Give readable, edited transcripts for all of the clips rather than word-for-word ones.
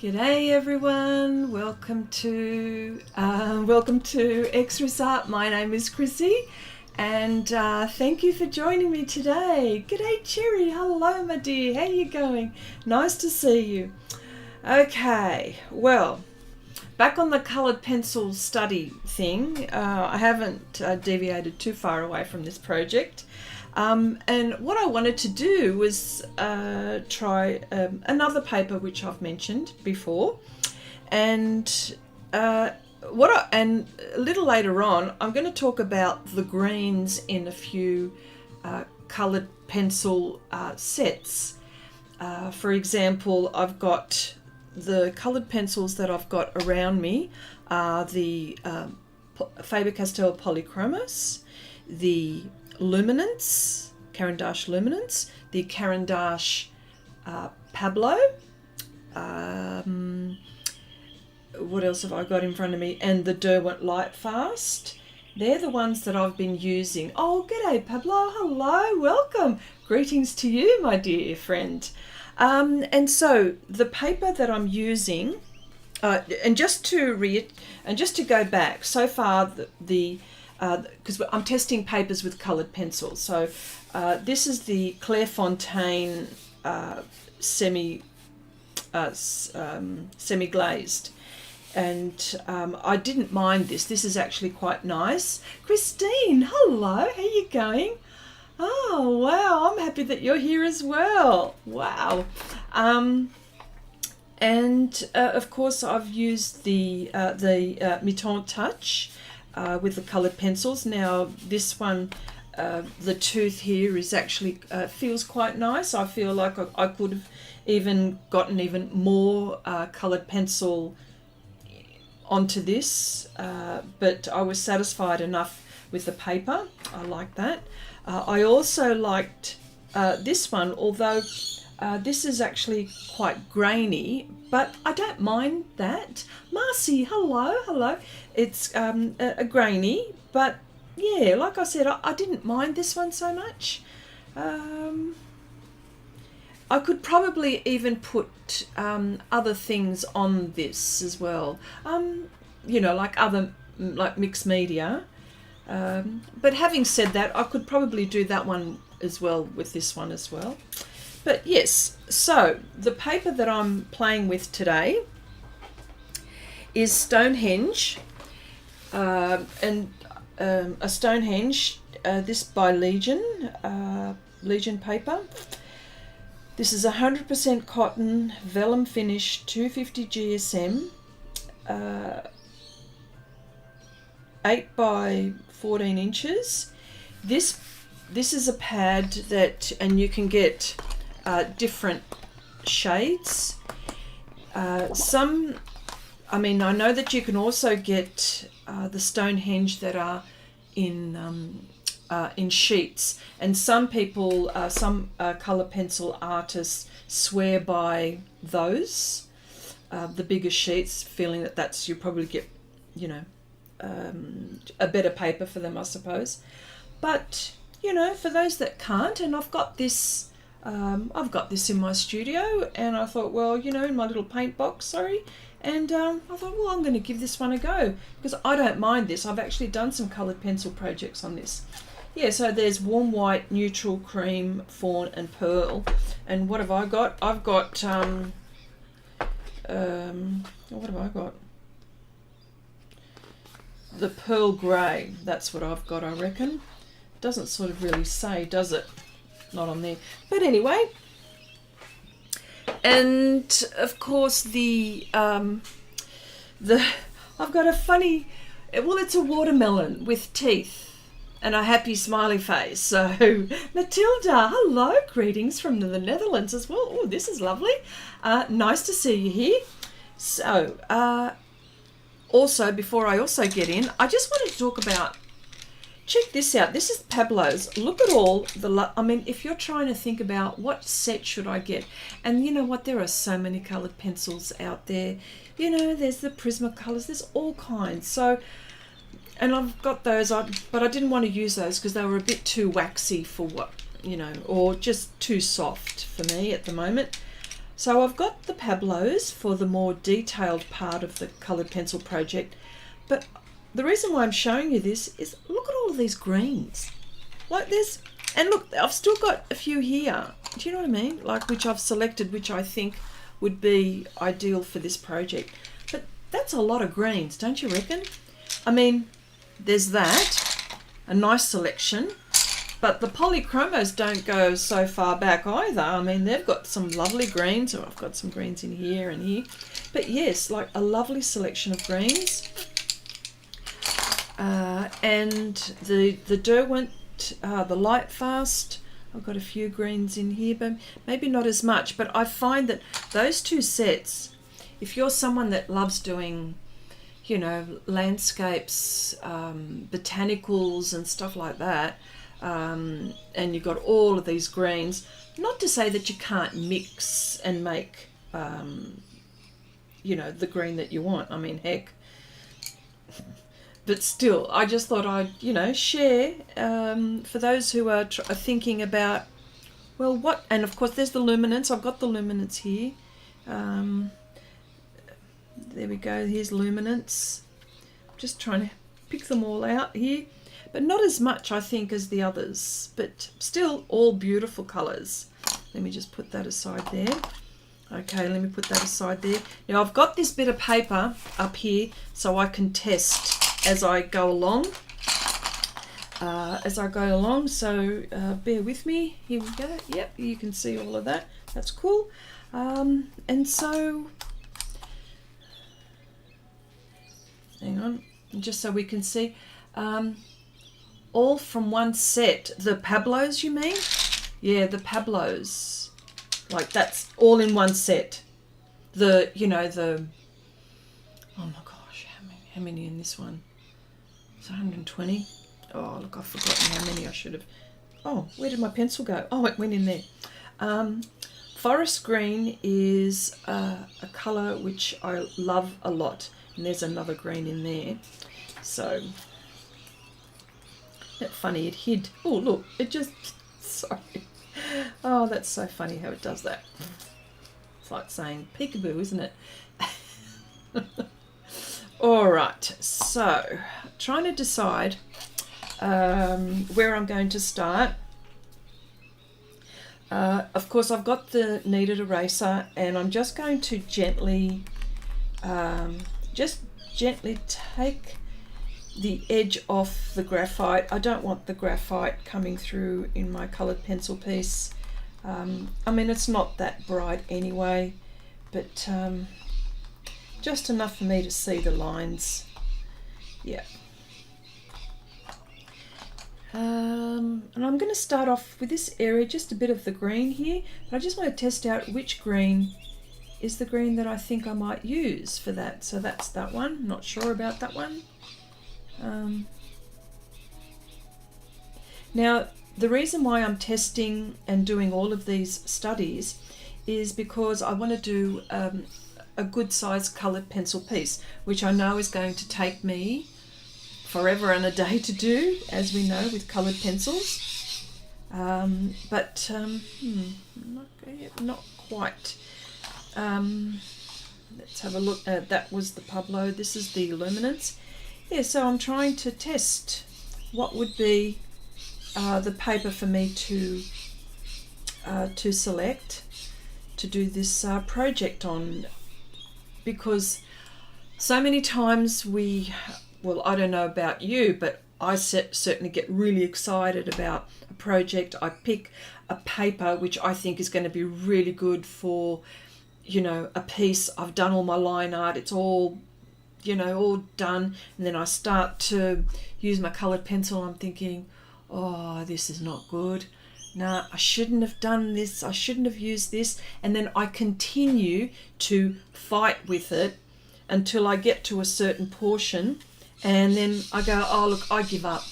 G'day everyone, welcome to Xrissart. My name is Chrissy and thank you for joining me today. G'day Cherry, hello my dear, how you going? Nice to see you. Okay, well, back on the coloured pencil study thing, I haven't deviated too far away from this project. And what I wanted to do was try another paper which I've mentioned before, and a little later on I'm going to talk about the greens in a few coloured pencil sets. For example, I've got the coloured pencils that I've got around me are the Faber-Castell Polychromos, the Luminance, Caran d'Ache Luminance, the Caran d'Ache Pablo, what else have I got in front of me, and the Derwent Lightfast. They're the ones that I've been using. Oh, g'day Pablo, hello, welcome. Greetings to you, my dear friend. And so the paper that I'm using, and just to go back, so far because I'm testing papers with coloured pencils. So this is the Clairefontaine semi-glazed. And I didn't mind this. This is actually quite nice. Christine, hello, how you going? Oh, wow, I'm happy that you're here as well. Wow. And of course I've used the Miton Touch with the coloured pencils. Now this one, the tooth here is actually feels quite nice. I feel like I could have even gotten even more coloured pencil onto this, but I was satisfied enough with the paper. I like that. I also liked this one, although this is actually quite grainy, but I don't mind that. Marcy, hello. It's a grainy, but yeah, like I said, I didn't mind this one so much. I could probably even put other things on this as well, like mixed media. But having said that, I could probably do that one as well with this one as well. But yes, so the paper that I'm playing with today is Stonehenge, and a Stonehenge, this by Legion paper. This is 100% cotton, vellum finish, 250 GSM, 8 by 14 inches. This is a pad that, and you can get different shades. I know that you can also get the Stonehenge that are in sheets, and some people, some colour pencil artists swear by those, the bigger sheets, feeling that you probably get, a better paper for them, I suppose. But for those that can't, and I've got this in my studio, and I thought, well, in my little paint box, and I thought, well, I'm going to give this one a go, because I don't mind this. I've actually done some coloured pencil projects on this. Yeah, so there's warm white, neutral, cream, fawn, and pearl. And what have I got? I've got, what have I got? The pearl grey. That's what I've got, I reckon. Doesn't sort of really say, does it? Not on there. But anyway, and of course I've got a funny, well, it's a watermelon with teeth and a happy smiley face. So Matilda, hello, greetings from the Netherlands as well. Oh, this is lovely. Nice to see you here. So also, before I also get in, I just wanted to talk about, check this out. This is Pablos. Look at all if you're trying to think about what set should I get, and you know what, there are so many coloured pencils out there. There's the Prismacolors, there's all kinds. So, and I've got those, but I didn't want to use those because they were a bit too waxy for what, or just too soft for me at the moment. So I've got the Pablos for the more detailed part of the coloured pencil project, but the reason why I'm showing you this is look at all of these greens. Like this, and look, I've still got a few here. Do you know what I mean? Like which I've selected, which I think would be ideal for this project. But that's a lot of greens, don't you reckon? I mean, there's that, a nice selection, but the Polychromos don't go so far back either. I mean, they've got some lovely greens. Oh, I've got some greens in here and here. But yes, like a lovely selection of greens. And the Derwent, the Lightfast, I've got a few greens in here, but maybe not as much. But I find that those two sets, if you're someone that loves doing, you know, landscapes, botanicals and stuff like that, and you've got all of these greens, not to say that you can't mix and make, you know, the green that you want. I mean, heck. But still, I just thought I'd, you know, share for those who are thinking about, well, what, and of course there's the Luminance. I've got the Luminance here. There we go, here's Luminance. Just trying to pick them all out here. But not as much, I think, as the others. But still all beautiful colours. Let me just put that aside there. Okay, let me put that aside there. Now I've got this bit of paper up here so I can test as I go along. So bear with me. Here we go. Yep, you can see all of that. That's cool. And so, hang on, just so we can see. All from one set. The Pablos, you mean? Yeah, the Pablos. Like that's all in one set. The, you know, the, oh my gosh, how many in this one? It's 120. Oh, look, I've forgotten how many I should have. Oh, where did my pencil go? Oh, it went in there. Forest green is a colour which I love a lot. And there's another green in there. So, isn't that funny? It hid. Oh, look, it just, sorry. Oh, that's so funny how it does that. It's like saying peekaboo, isn't it? All right, so trying to decide where I'm going to start. Of course, I've got the kneaded eraser, and I'm just going to gently take the edge off the graphite. I don't want the graphite coming through in my coloured pencil piece. I mean, it's not that bright anyway, but just enough for me to see the lines. Yeah. And I'm going to start off with this area, just a bit of the green here, but I just want to test out which green is the green that I think I might use for that. So that's that one. Not sure about that one. Now, the reason why I'm testing and doing all of these studies is because I want to do a good sized coloured pencil piece, which I know is going to take me forever and a day to do, as we know with coloured pencils. But not quite. Let's have a look. That was the Pablo. This is the Luminance. Yeah, so I'm trying to test what would be the paper for me to select to do this project on, because so many times well, I don't know about you, but I certainly get really excited about a project. I pick a paper which I think is going to be really good for, you know, a piece. I've done all my line art. It's all, you know, all done. And then I start to use my coloured pencil. I'm thinking, oh, this is not good. Nah, I shouldn't have done this. I shouldn't have used this. And then I continue to fight with it until I get to a certain portion. And then I go, oh, look, I give up.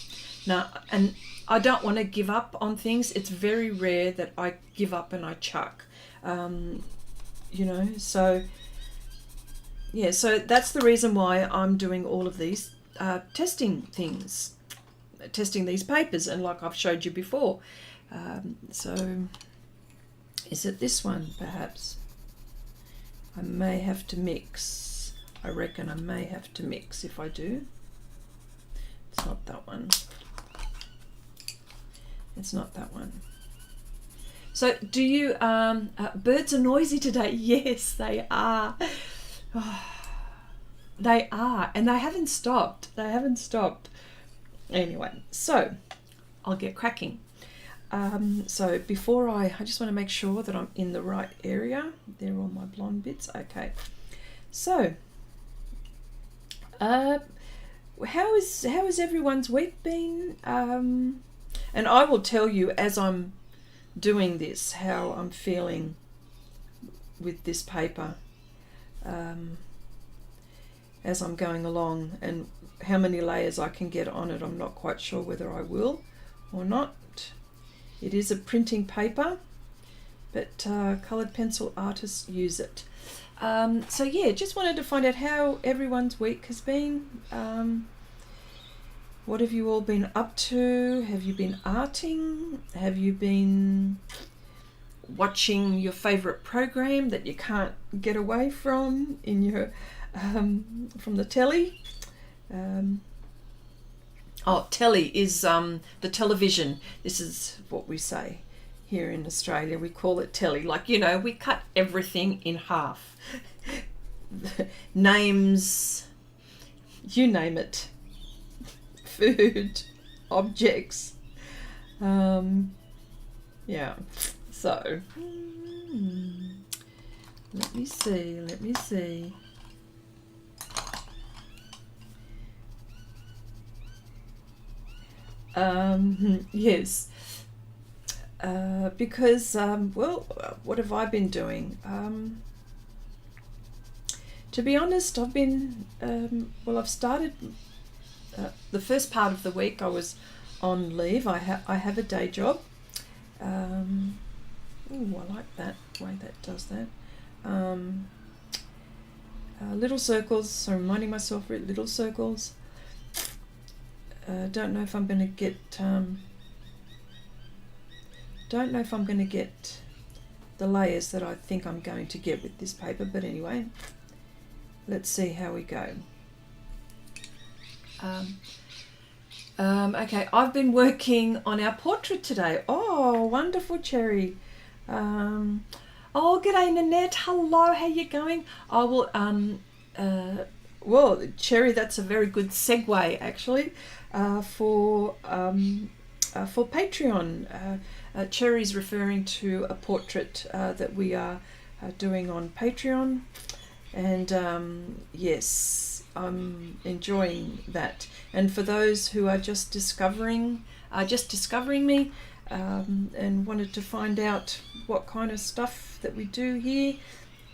Now, and I don't want to give up on things. It's very rare that I give up and I chuck. You know, so, yeah, so that's the reason why I'm doing all of these testing things, testing these papers, and like I've showed you before. So, is it this one, perhaps? I may have to mix. I reckon I may have to mix if I do. It's not that one. It's not that one. So do you, birds are noisy today? Yes, they are. Oh, they are, and they haven't stopped. They haven't stopped. Anyway, so I'll get cracking. So before I just want to make sure that I'm in the right area. They're all my blonde bits. Okay. So, how is everyone's week been? And I will tell you as I'm doing this how I'm feeling with this paper as I'm going along, and how many layers I can get on it. I'm not quite sure whether I will or not. It is a printing paper, but coloured pencil artists use it. So yeah, just wanted to find out how everyone's week has been. What have you all been up to? Have you been arting? Have you been watching your favourite program that you can't get away from in your from the telly? Telly is the television. This is what we say here in Australia. We call it telly. Like, you know, we cut everything in half. Names, you name it. Food, objects. Yeah. So, let me see. Yes, because, well, what have I been doing? To be honest, I've been, I've started, the first part of the week I was on leave. I have a day job. Ooh, I like that way that does that. Little circles, so reminding myself little circles. Don't know if I'm going to get the layers that I think I'm going to get with this paper, but anyway, let's see how we go. Okay, I've been working on our portrait today. Oh, wonderful, Cherry. Oh, g'day, Nanette. Hello, how you going? I will, well, Cherry, that's a very good segue, actually. For Patreon. Cherry's referring to a portrait that we are doing on Patreon, and yes, I'm enjoying that. And for those who are just discovering me and wanted to find out what kind of stuff that we do here,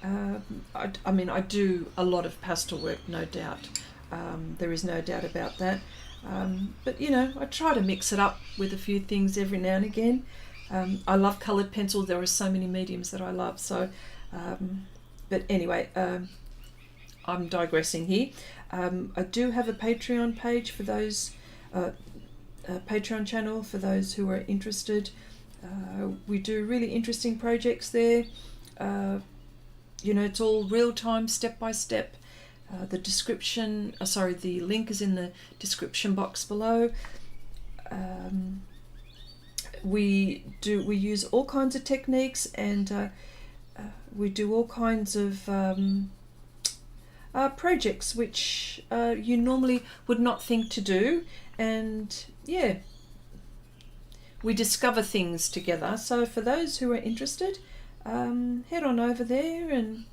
I mean, I do a lot of pastel work, no doubt. There is no doubt about that. But you know, I try to mix it up with a few things every now and again. I love coloured pencil. There are so many mediums that I love. So, but anyway, I'm digressing here. I do have a Patreon page for those, a Patreon channel for those who are interested. We do really interesting projects there. You know, it's all real time, step by step. The description, the link is in the description box below. We use all kinds of techniques, and we do all kinds of projects which you normally would not think to do, and yeah, we discover things together. So for those who are interested, head on over there and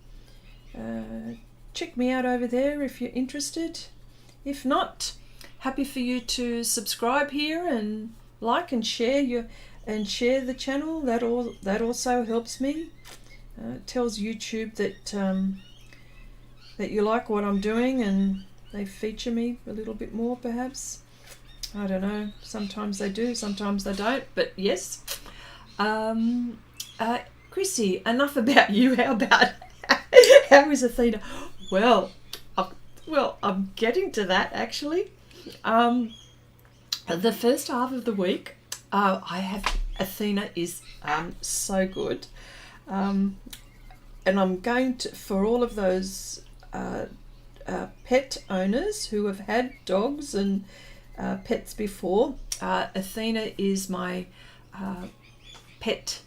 check me out over there if you're interested. If not, happy for you to subscribe here and like and share the channel. That also helps me. It tells YouTube that that you like what I'm doing, and they feature me a little bit more, perhaps. I don't know. Sometimes they do, sometimes they don't. But yes, Chrissy, enough about you. How about how is Athena? Well, I'm getting to that actually. The first half of the week, I have Athena is so good. and I'm going to, for all of those pet owners who have had dogs and pets before, Athena is my pet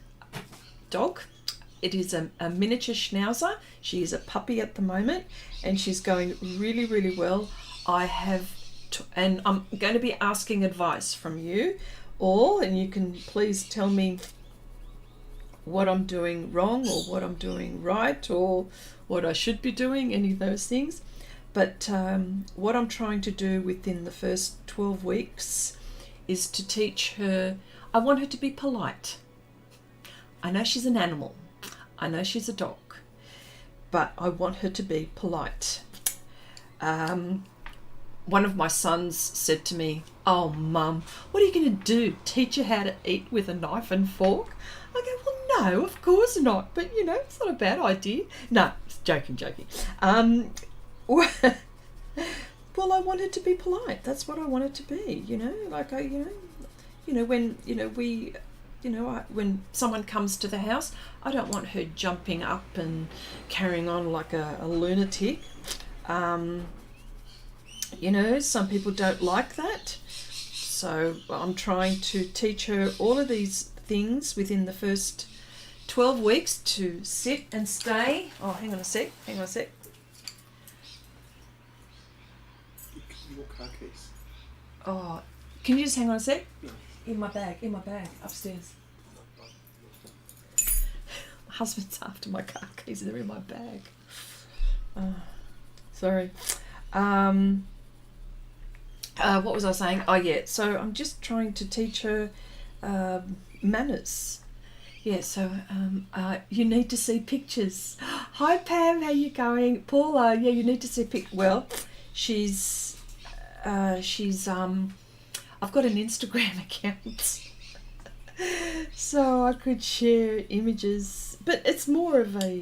dog. It is a miniature schnauzer. She is a puppy at the moment, and she's going really, really well. And I'm going to be asking advice from you all, and you can please tell me what I'm doing wrong or what I'm doing right or what I should be doing, any of those things. But what I'm trying to do within the first 12 weeks is to teach her, I want her to be polite. I know she's an animal. I know she's a dog, but I want her to be polite. One of my sons said to me, "Oh, Mum, what are you going to do? Teach her how to eat with a knife and fork?" I go, "Well, no, of course not. But, you know, it's not a bad idea." No, joking. Well, I want her to be polite. That's what I want her to be, you know. Like, when someone comes to the house, I don't want her jumping up and carrying on like a lunatic. Some people don't like that. So I'm trying to teach her all of these things within the first 12 weeks to sit and stay. Oh, hang on a sec. Your car keys. Oh, can you just hang on a sec? Yeah. In my bag, upstairs. My husband's after my car keys. They're in my bag. Sorry. What was I saying? Oh, yeah. So I'm just trying to teach her manners. Yeah, so you need to see pictures. Hi, Pam. How you going? Paula, yeah, you need to see Well, she's I've got an Instagram account. So I could share images, but it's more of a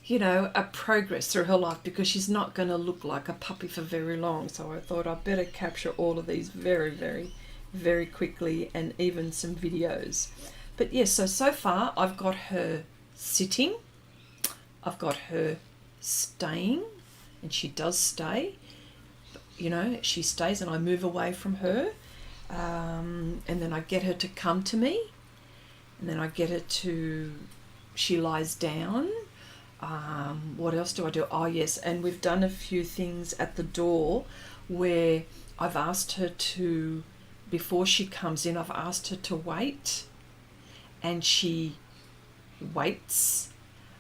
a progress through her life, because she's not going to look like a puppy for very long. So I thought I'd better capture all of these very, very, very quickly, and even some videos. But yes, so far I've got her sitting, I've got her staying, and she does stay. She stays and I move away from her, and then I get her to come to me, and then I get her to, she lies down. What else do I do? Oh yes, and we've done a few things at the door where I've asked her to, before she comes in, I've asked her to wait, and she waits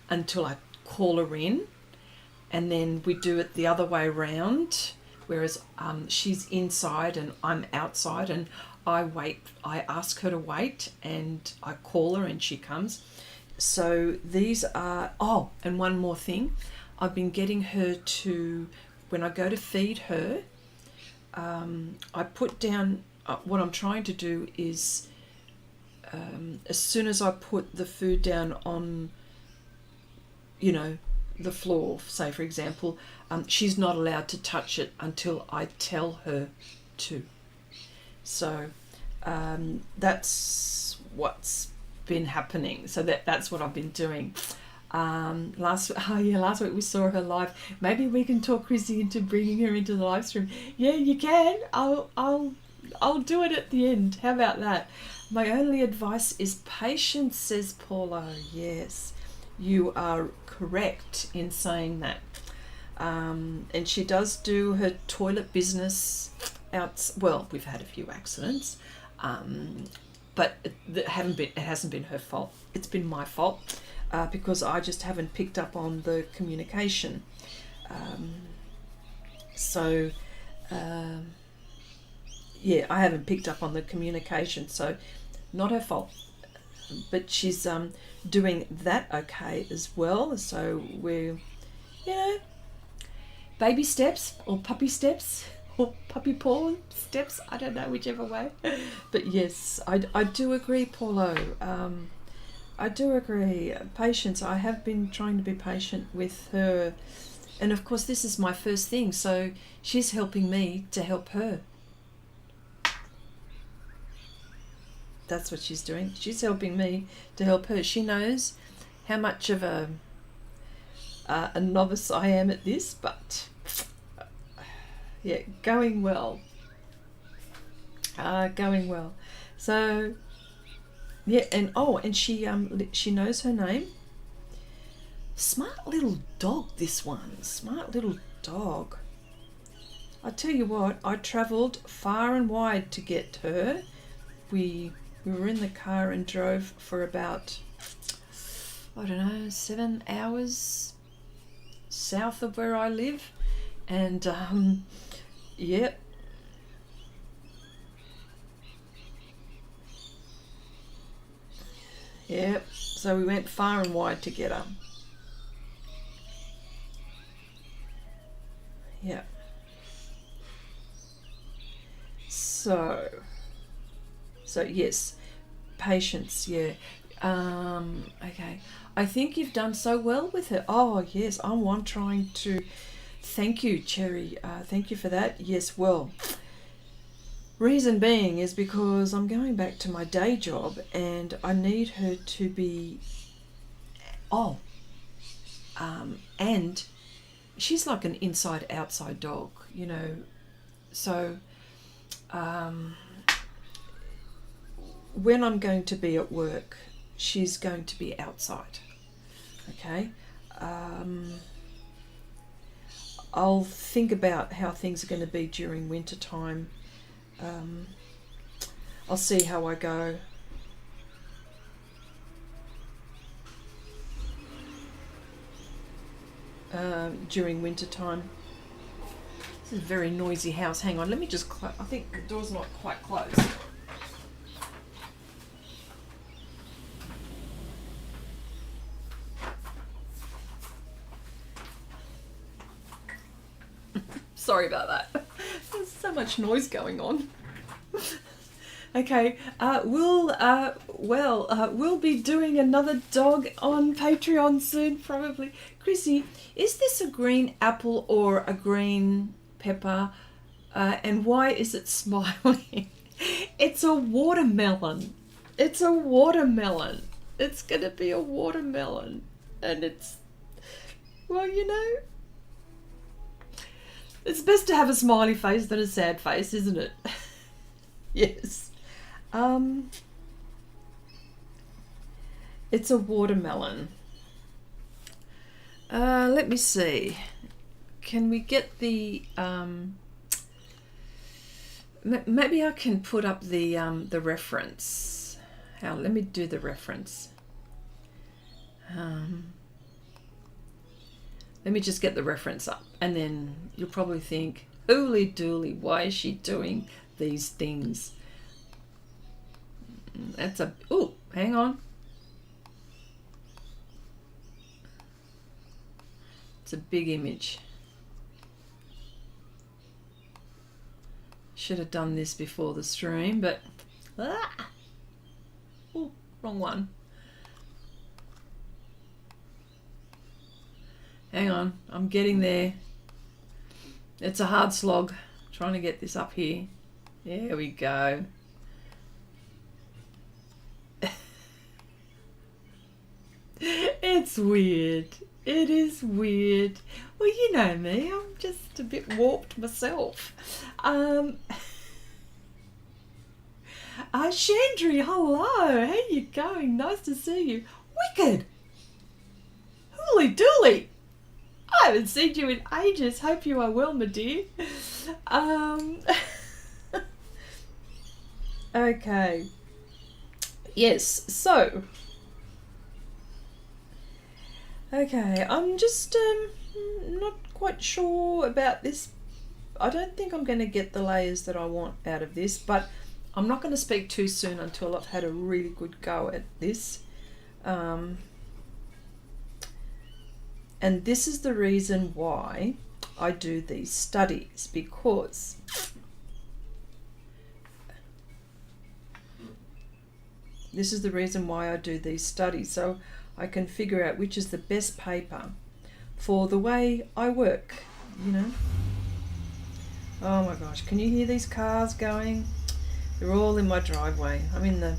until I call her in, and then we do it the other way around, whereas she's inside and I'm outside, and I ask her to wait, and I call her and she comes. So these are, and one more thing, I've been getting her to, when I go to feed her, I put down, what I'm trying to do is, as soon as I put the food down on, the floor, say for example, she's not allowed to touch it until I tell her to. So that's what's been happening. So that's what I've been doing. Last week we saw her live. Maybe we can talk Chrissy into bringing her into the live stream. Yeah, you can. I'll do it at the end. How about that? My only advice is patience, says Paula. Yes, you are correct in saying that. And she does do her toilet business out. Well, we've had a few accidents, but it hasn't been her fault. It's been my fault, because I just haven't picked up on the communication. I haven't picked up on the communication, so not her fault. But she's doing that okay as well. So we're, baby steps or puppy steps or puppy paw steps. I don't know, whichever way. But yes, I do agree, Paulo. I do agree. Patience. I have been trying to be patient with her. And of course, this is my first thing. So she's helping me to help her. that's what she's doing. She's helping me to help her. She knows how much of a novice I am at this, but yeah, going well. Going well. So yeah, and she knows her name. Smart little dog, this one. Smart little dog. I tell you what, I travelled far and wide to get her. We were in the car and drove for about, I don't know, 7 hours south of where I live. And yeah. Yep, so we went far and wide to get her. Yeah. So yes, patience, yeah. Okay. I think you've done so well with her. Oh yes, I'm one trying to. Thank you, Cherry. Thank you for that. Yes, well, reason being is because I'm going back to my day job and I need her to be. And she's like an inside-outside dog, you know. So, when I'm going to be at work, she's going to be outside. Okay. I'll think about how things are going to be during winter time. I'll see how I go. During winter time. This is a very noisy house. Hang on, let me just close. I think the door's not quite closed. Sorry about that. There's so much noise going on. Okay, we'll be doing another dog on Patreon soon, probably. Chrissy, is this a green apple or a green pepper? And why is it smiling? It's a watermelon. It's a watermelon. It's going to be a watermelon. And it's, well, you know, it's best to have a smiley face than a sad face, isn't it? Yes. It's a watermelon. Let me see. Can we get the maybe I can put up the reference. Let me do the reference. Let me just get the reference up, and then you'll probably think, "Ooly dooly, why is she doing these things?" That's a, oh, hang on. It's a big image. Should have done this before the stream, but, oh, wrong one. Hang on, I'm getting there. It's a hard slog trying to get this up here. There we go. It's weird. It is weird. Well, you know me. I'm just a bit warped myself. Chandri, hello. How you going? Nice to see you. Wicked. Hooly dooly. I haven't seen you in ages. Hope you are well, my dear. Okay. Yes, so. Okay, I'm just not quite sure about this. I don't think I'm going to get the layers that I want out of this, but I'm not going to speak too soon until I've had a really good go at this. And this is the reason why I do these studies, because this is the reason why I do these studies, so I can figure out which is the best paper for the way I work, you know. Oh my gosh, can you hear these cars going? They're all in my driveway. I'm in the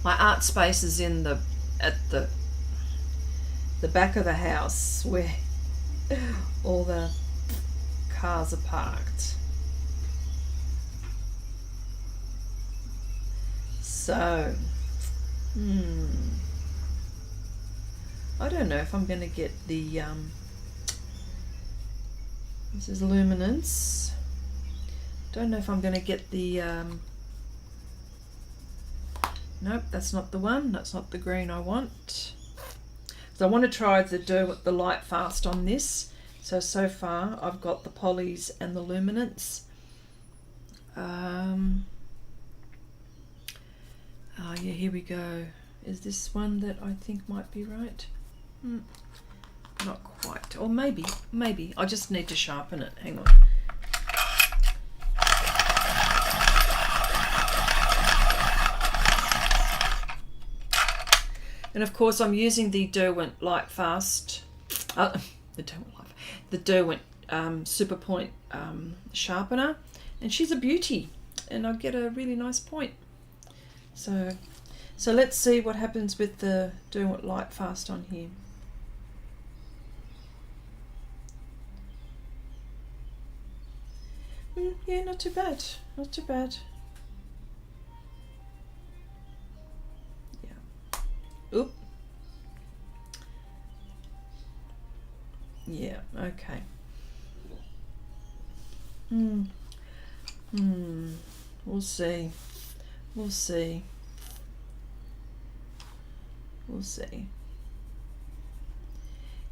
My art space is at the back of the house where all the cars are parked. So, I don't know if I'm going to get the, this is Luminance. Don't know if I'm going to get the, nope, that's not the one. That's not the green I want. So I want to try the Lightfast on this. So far I've got the Polys and the Luminance. Oh yeah, here we go. Is this one that I think might be right? Not quite. Or maybe. I just need to sharpen it. Hang on. And of course I'm using the Derwent Lightfast, the Derwent Super Point sharpener, and she's a beauty, and I get a really nice point. So let's see what happens with the Derwent Lightfast on here. Yeah, not too bad. Not too bad. Yeah. Oop. Yeah, okay. We'll see. We'll see. We'll see.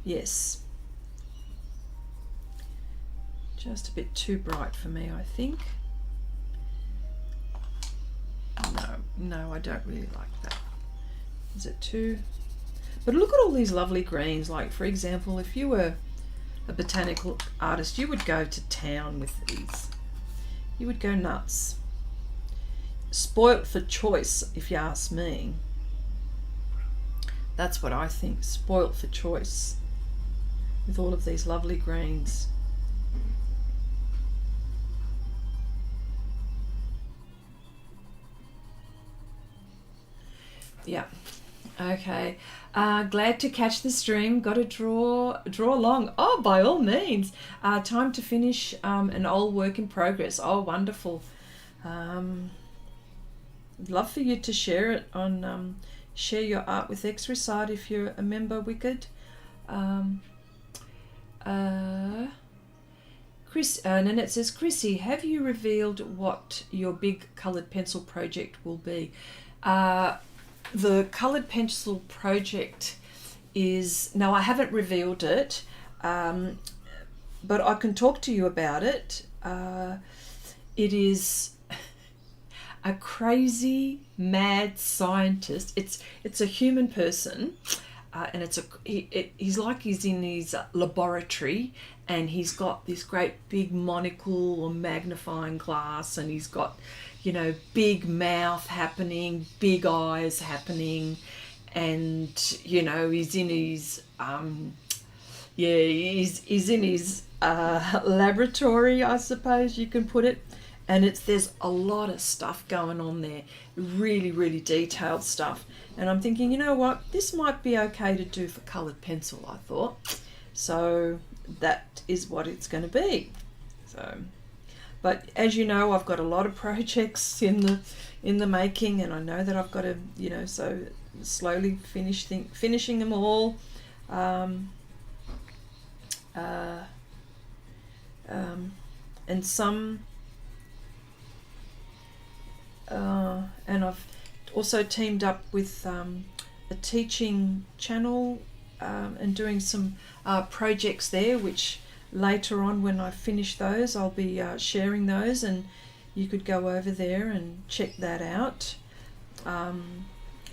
Yes. Just a bit too bright for me, I think. No, I don't really like that. Is it too? But look at all these lovely greens. Like, for example, if you were a botanical artist, you would go to town with these. You would go nuts. Spoilt for choice, if you ask me. That's what I think. Spoilt for choice with all of these lovely greens. Yeah. Okay. Glad to catch the stream. Got to draw along. Oh, by all means. Time to finish an old work in progress. Oh, wonderful. Love for you to share it on share your art with Xrissart if you're a member, Wicked. Nanette says, Chrissy, have you revealed what your big coloured pencil project will be? The coloured pencil project is, no, I haven't revealed it, but I can talk to you about it. It is a crazy, mad scientist. It's a human person, and he's like he's in his laboratory, and he's got this great big monocle or magnifying glass, and he's got, you know, big mouth happening, big eyes happening, and, you know, he's in his he's in his laboratory, I suppose you can put it. And there's a lot of stuff going on there, really, really detailed stuff. And I'm thinking, you know what, this might be okay to do for coloured pencil, I thought. So that is what it's going to be. So, but as you know, I've got a lot of projects in the making, and I know that I've got to, you know, so slowly finishing them all. And some. And I've also teamed up with a teaching channel and doing some projects there, which later on when I finish those I'll be sharing those, and you could go over there and check that out.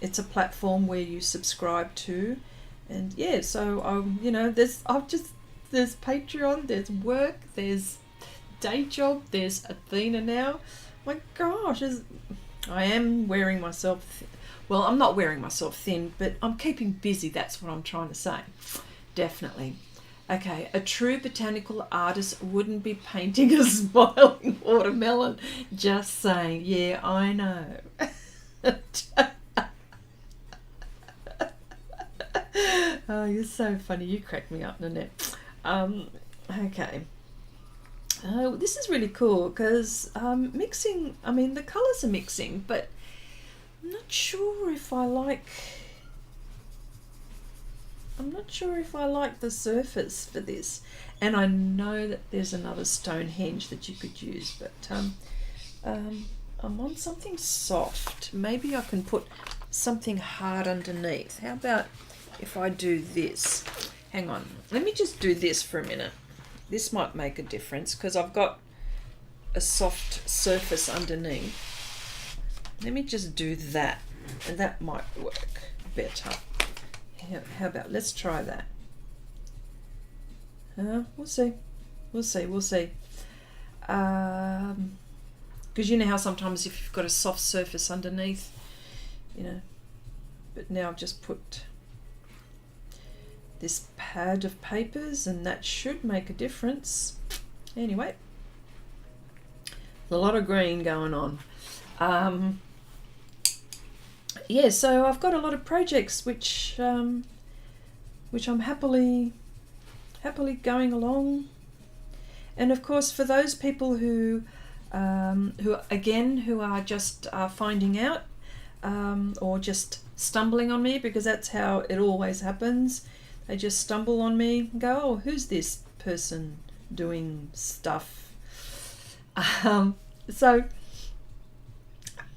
It's a platform where you subscribe to, and yeah, so you know, there's Patreon, there's work, there's day job, there's Athena now. My gosh, I am wearing myself, well, I'm not wearing myself thin, but I'm keeping busy, that's what I'm trying to say. Definitely. Okay, a true botanical artist wouldn't be painting a smiling watermelon. Just saying. Yeah, I know. Oh, you're so funny. You crack me up, Nanette. Okay. This is really cool because mixing, I mean, the colours are mixing, but I'm not sure if I like the surface for this. And I know that there's another Stonehenge that you could use, but I want something soft. Maybe I can put something hard underneath. How about if I do this? Hang on, let me just do this for a minute. This might make a difference because I've got a soft surface underneath. Let me just do that, and that might work better. How about, let's try that. We'll see. Because you know how sometimes if you've got a soft surface underneath, you know, but now I've just put this pad of papers and that should make a difference. Anyway, a lot of green going on. Yeah, so I've got a lot of projects which I'm happily going along. And of course, for those people who are just finding out or just stumbling on me, because that's how it always happens. They just stumble on me and go, oh, who's this person doing stuff? So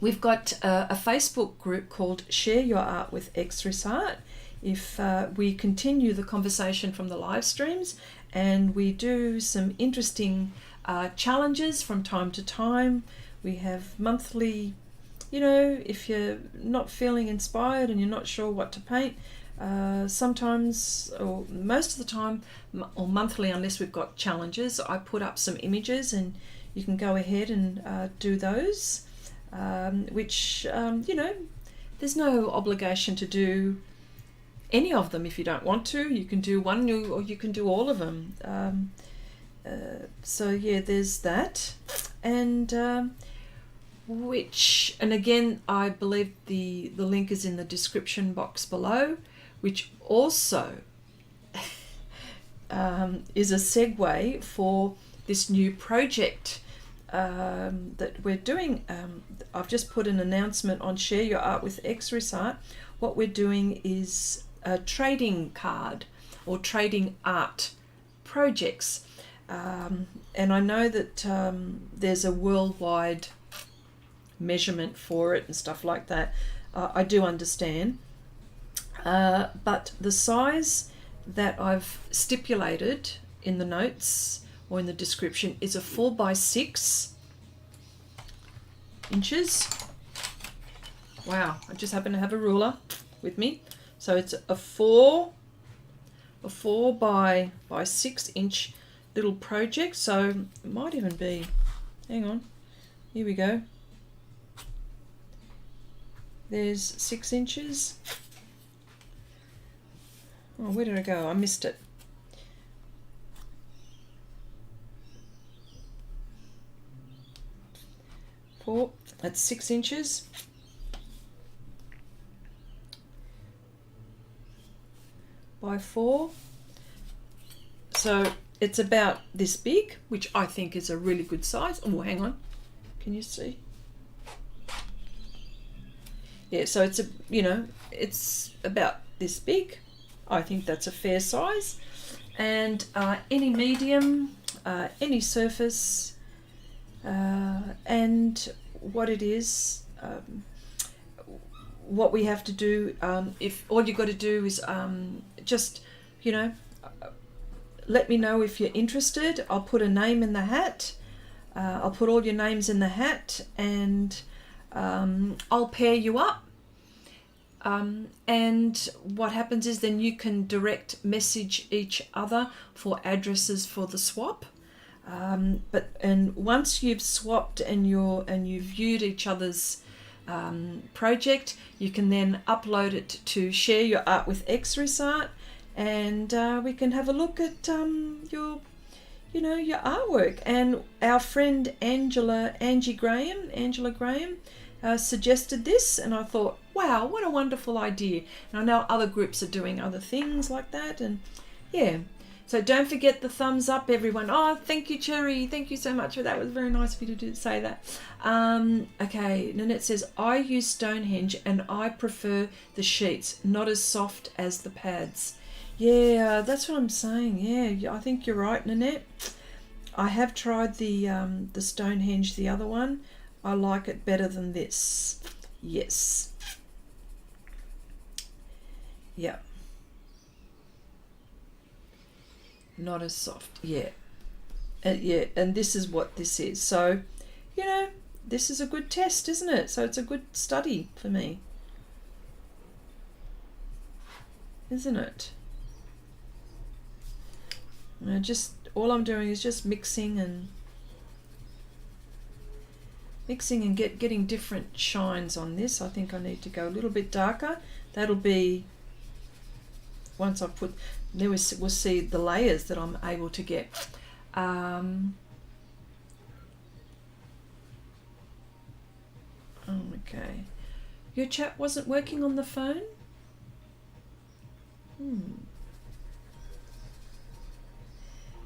we've got a Facebook group called Share Your Art with Xrissart. If we continue the conversation from the live streams, and we do some interesting challenges from time to time. We have monthly, you know, if you're not feeling inspired and you're not sure what to paint, sometimes, or most of the time, or monthly unless we've got challenges, I put up some images and you can go ahead and do those, which, you know, there's no obligation to do any of them. If you don't want to, you can do one, or you can do all of them. So yeah, there's that. And and again, I believe the link is in the description box below, which also is a segue for this new project that we're doing. I've just put an announcement on Share Your Art with Xrissart. What we're doing is a trading card or trading art projects. And I know that there's a worldwide measurement for it and stuff like that. I do understand. But the size that I've stipulated in the notes or in the description is a 4x6 inches. Wow, I just happen to have a ruler with me. So it's a 4 by 6 inch little project. So it might even be, hang on, here we go. There's 6 inches. Oh, where did I go? I missed it. That's 6 inches. By 4. So it's about this big, which I think is a really good size. Oh, hang on. Can you see? Yeah, so it's it's about this big. I think that's a fair size. And any medium, any surface, and what it is, what we have to do, if all you got to do is just, let me know if you're interested. I'll put a name in the hat. I'll put all your names in the hat, and I'll pair you up. And what happens is then you can direct message each other for addresses for the swap. And once you've swapped and you've viewed each other's project, you can then upload it to Share Your Art with Xrissart, and we can have a look at your artwork. And our friend Angela Graham suggested this, and I thought, wow, wow, what a wonderful idea. And I know other groups are doing other things like that, and yeah. So don't forget the thumbs up, everyone. Oh, thank you, Cherry. Thank you so much for that. It was very nice of you to say that. Okay, Nanette says, I use Stonehenge and I prefer the sheets, not as soft as the pads. Yeah, that's what I'm saying. Yeah, I think you're right, Nanette. I have tried the Stonehenge, the other one. I like it better than this. Yes. Yeah. Not as soft. Yeah. Yeah, and this is what this is. So, you know, this is a good test, isn't it? So it's a good study for me. Isn't it? You know, just all I'm doing is just mixing and getting different shines on this. I think I need to go a little bit darker. That'll be, once I put, there we'll see the layers that I'm able to get. Okay. Your chat wasn't working on the phone?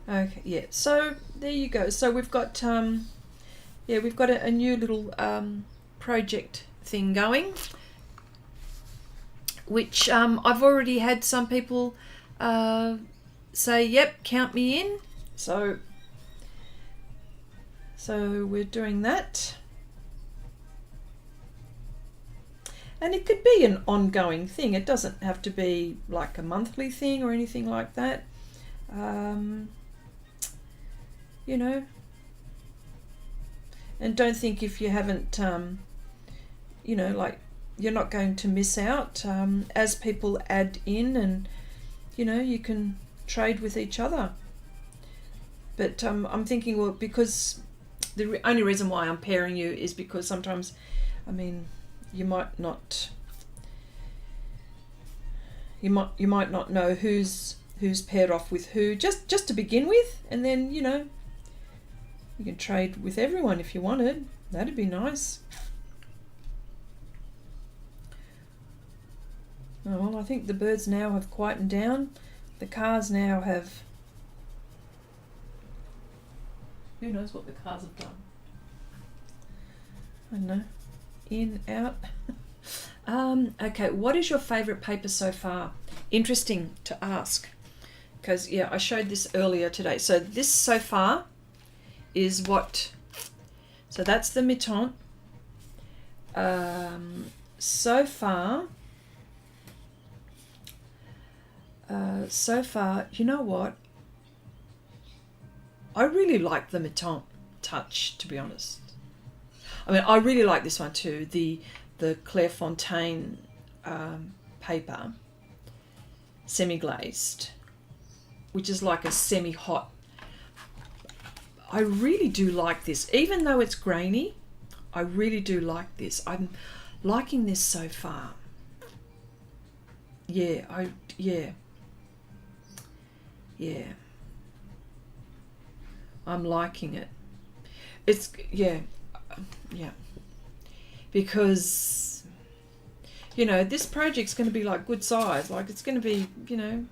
Okay, yeah, so there you go. So we've got yeah, we've got a new little project thing going, which I've already had some people say, yep, count me in. So we're doing that. And it could be an ongoing thing. It doesn't have to be like a monthly thing or anything like that. You know, and don't think if you haven't, you know, like, you're not going to miss out as people add in, and, you know, you can trade with each other. But I'm thinking, well, because the only reason why I'm pairing you is because sometimes, I mean, you might not know who's paired off with who, just to begin with, and then, you know, you can trade with everyone if you wanted. That'd be nice. Oh, well, I think the birds now have quietened down. The cars now have, who knows what the cars have done. I don't know. In, out. Okay, what is your favourite paper so far? Interesting to ask, because yeah, I showed this earlier today. So this so far is what, so that's the Miton. So far, you know what? I really like the Miton touch, to be honest. I mean, I really like this one too, the Clairefontaine paper, semi-glazed, which is like a semi-hot. I really do like this, even though it's grainy. I really do like this. I'm liking this so far. Yeah, yeah. I'm liking it. It's, yeah, because, you know, this project's going to be like good size. Like, it's going to be, you know,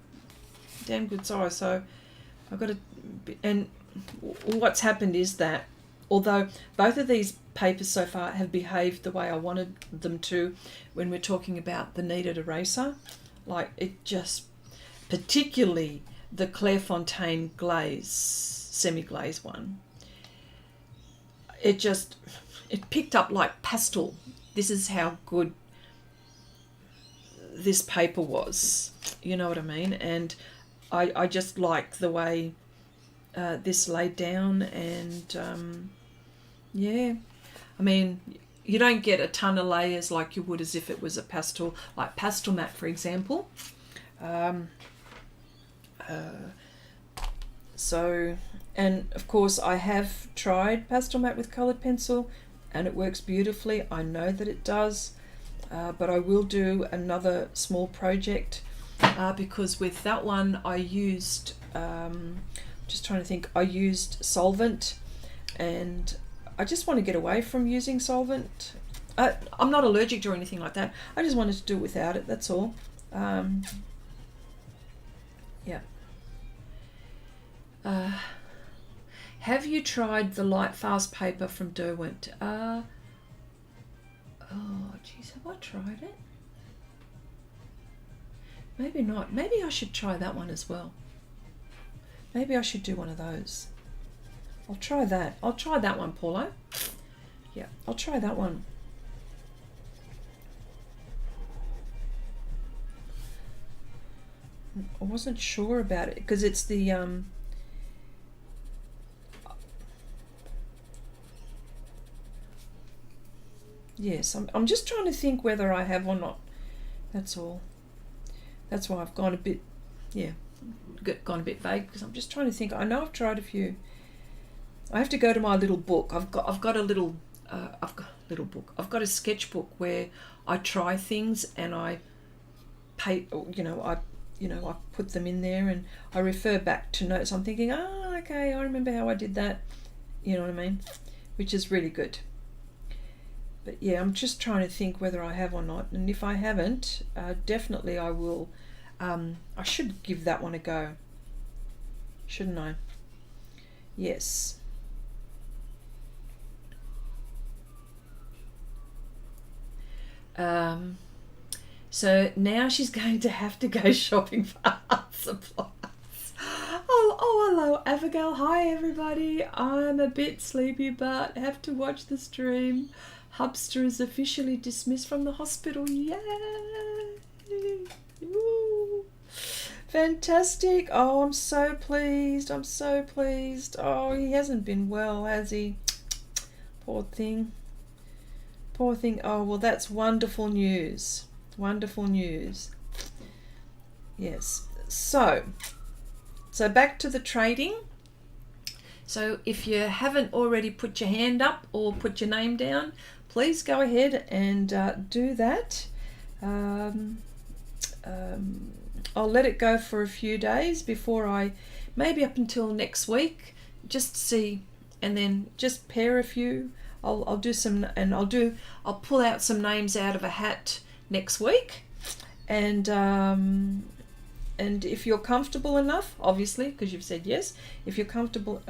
damn good size. So I've got to, and what's happened is that although both of these papers so far have behaved the way I wanted them to when we're talking about the kneaded eraser, like, it just, particularly the Clairefontaine glaze, semi-glaze one, it picked up like pastel. This is how good this paper was, you know what I mean? And I just like the way this laid down, and yeah, I mean, you don't get a ton of layers like you would as if it was a pastel, like pastel matte, for example. So, and of course I have tried pastel matte with coloured pencil and it works beautifully. I know that it does, but I will do another small project because with that one I used, just trying to think, I used solvent, and I just want to get away from using solvent. I'm not allergic to or anything like that. I just wanted to do it without it, that's all. Yeah. Have you tried the Lightfast paper from Derwent? Oh, geez, have I tried it? Maybe not. Maybe I should try that one as well. Maybe I should do one of those. I'll try that. I'll try that one, Paulo. Yeah, I'll try that one. I wasn't sure about it because it's the yes, I'm just trying to think whether I have or not. That's all. That's why I've gone a bit, yeah, gone a bit vague, because I'm just trying to think. I know I've tried a few. I have to go to my little book. I've got a little book. I've got a sketchbook where I try things and I I put them in there and I refer back to notes. I'm thinking, okay, I remember how I did that. You know what I mean? Which is really good. But yeah, I'm just trying to think whether I have or not. And if I haven't, definitely I will. I should give that one a go. Shouldn't I? Yes. So now she's going to have to go shopping for art supplies. Oh, hello, Abigail. Hi, everybody. I'm a bit sleepy, but have to watch the stream. Hubster is officially dismissed from the hospital. Yay! Woo. Fantastic. Oh, I'm so pleased. I'm so pleased. Oh, he hasn't been well, has he? Poor thing. Poor thing. Oh, well, that's wonderful news. Wonderful news. Yes. So back to the trading. So if you haven't already put your hand up or put your name down, please go ahead and do that. I'll let it go for a few days before maybe up until next week, just see, and then just pair a few. I'll do some, and I'll pull out some names out of a hat next week, and if you're comfortable enough, obviously, because you've said yes, if you're comfortable,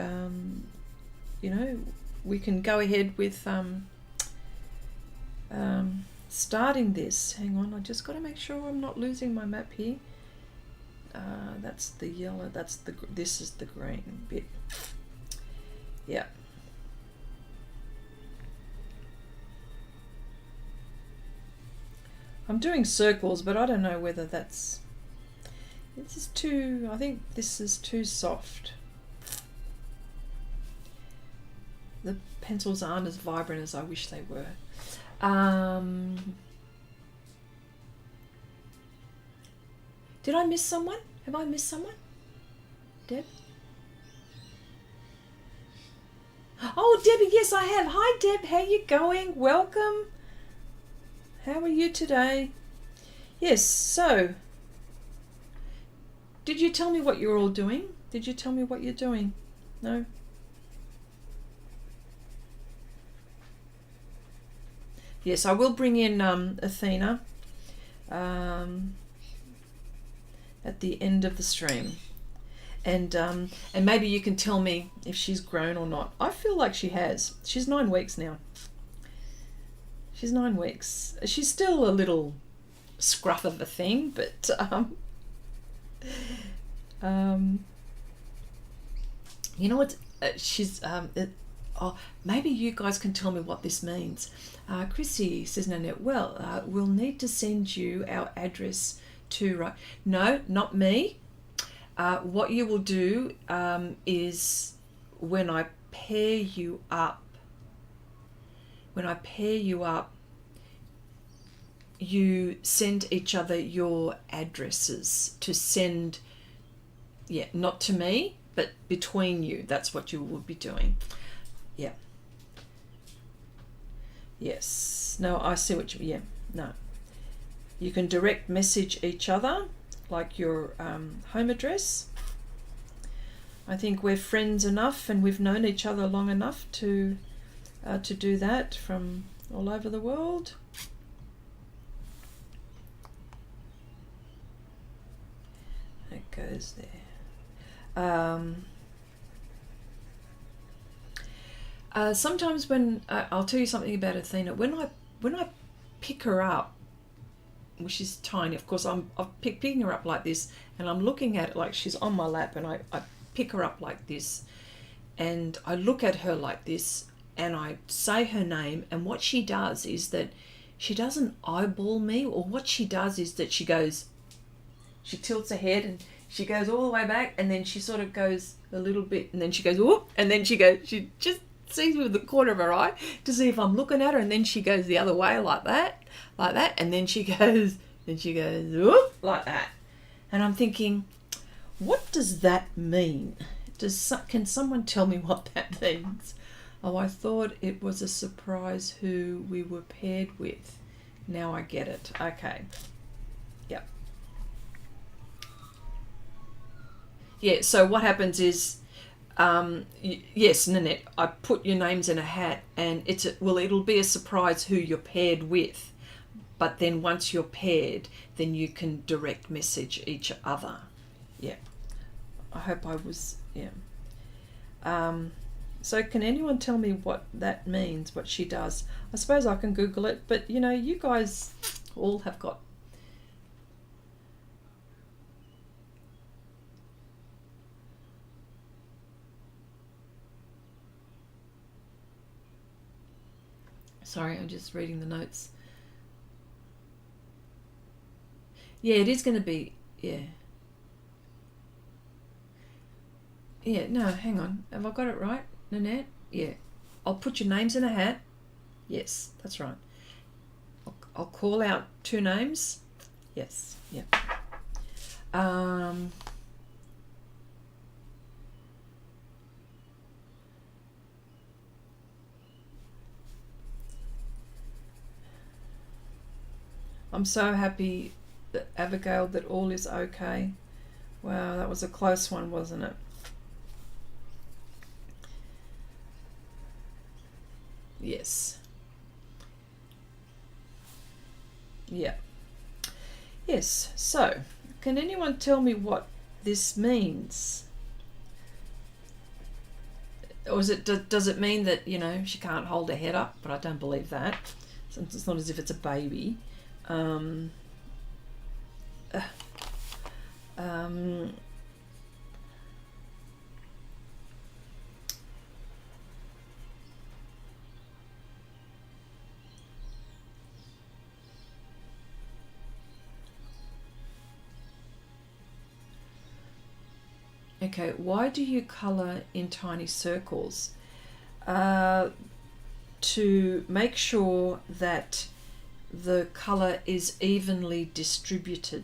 we can go ahead with starting this. Hang on, I just got to make sure I'm not losing my map here. That's the yellow, this is the green bit. Yeah. I'm doing circles, but I don't know whether I think this is too soft. The pencils aren't as vibrant as I wish they were. Did I miss someone? Have I missed someone? Deb? Oh, Debbie, yes, I have. Hi, Deb. How you going? Welcome. How are you today? Yes, so did you tell me what you're all doing? Did you tell me what you're doing? No? Yes, I will bring in Athena at the end of the stream. And maybe you can tell me if she's grown or not. I feel like she has. She's 9 weeks now. She's 9 weeks. She's still a little scruff of a thing, but you know what? She's maybe you guys can tell me what this means. Chrissy says, Nanette, well, we'll need to send you our address to, right? No, not me. What you will do is when I pair you up, you send each other your addresses to send, not to me, but between you. That's what you will be doing. Yeah. Yes. No, I see what you, no. You can direct message each other, like your home address. I think we're friends enough and we've known each other long enough to do that from all over the world. It goes there. Sometimes when I'll tell you something about Athena, when I pick her up, well, she's tiny, of course. I'm picking her up like this, and I'm looking at it like she's on my lap, and I pick her up like this, and I look at her like this, and I say her name, and what she does is that she doesn't eyeball me, or what she does is that she tilts her head, and she goes all the way back, and then she sort of goes a little bit, and then she goes, whoop, and then she just sees me with the corner of her eye to see if I'm looking at her, and then she goes the other way like that, and then she goes, whoop, like that. And I'm thinking, what does that mean? Can someone tell me what that means? Oh, I thought it was a surprise who we were paired with. Now I get it. Okay. Yep. Yeah, so what happens is, yes, Nanette, I put your names in a hat, and it'll be a surprise who you're paired with. But then once you're paired, then you can direct message each other. Yeah. I hope I was, yeah. So can anyone tell me what that means, what she does? I suppose I can Google it, but you know, you guys all have got... Sorry, I'm just reading the notes. Yeah, it is going to be, yeah. Yeah, no, hang on. Have I got it right, Nanette? Yeah. I'll put your names in a hat. Yes, that's right. I'll call out 2 names. Yes, yeah. I'm so happy that Abigail, that all is okay. Wow, that was a close one, wasn't it? Yes. Yeah. Yes. So, can anyone tell me what this means? Or does it mean that, you know, she can't hold her head up? But I don't believe that. It's not as if it's a baby. Okay, why do you colour in tiny circles? To make sure that the colour is evenly distributed.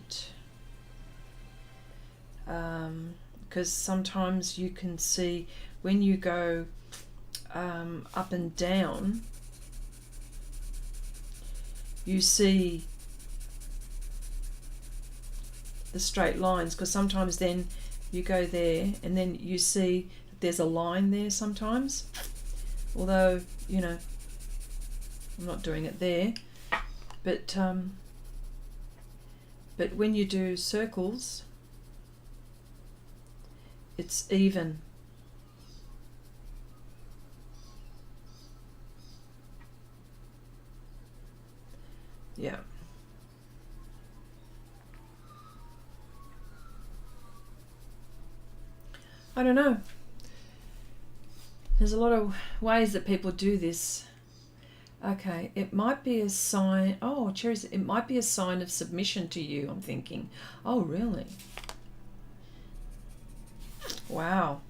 Because sometimes you can see when you go up and down, you see the straight lines, because sometimes then you go there and then you see that there's a line there sometimes, although, you know, I'm not doing it there, but when you do circles, it's even. Yeah. I don't know. There's a lot of ways that people do this. Okay, it might be a sign. Oh, cherries, it might be a sign of submission to you, I'm thinking. Oh, really? Wow.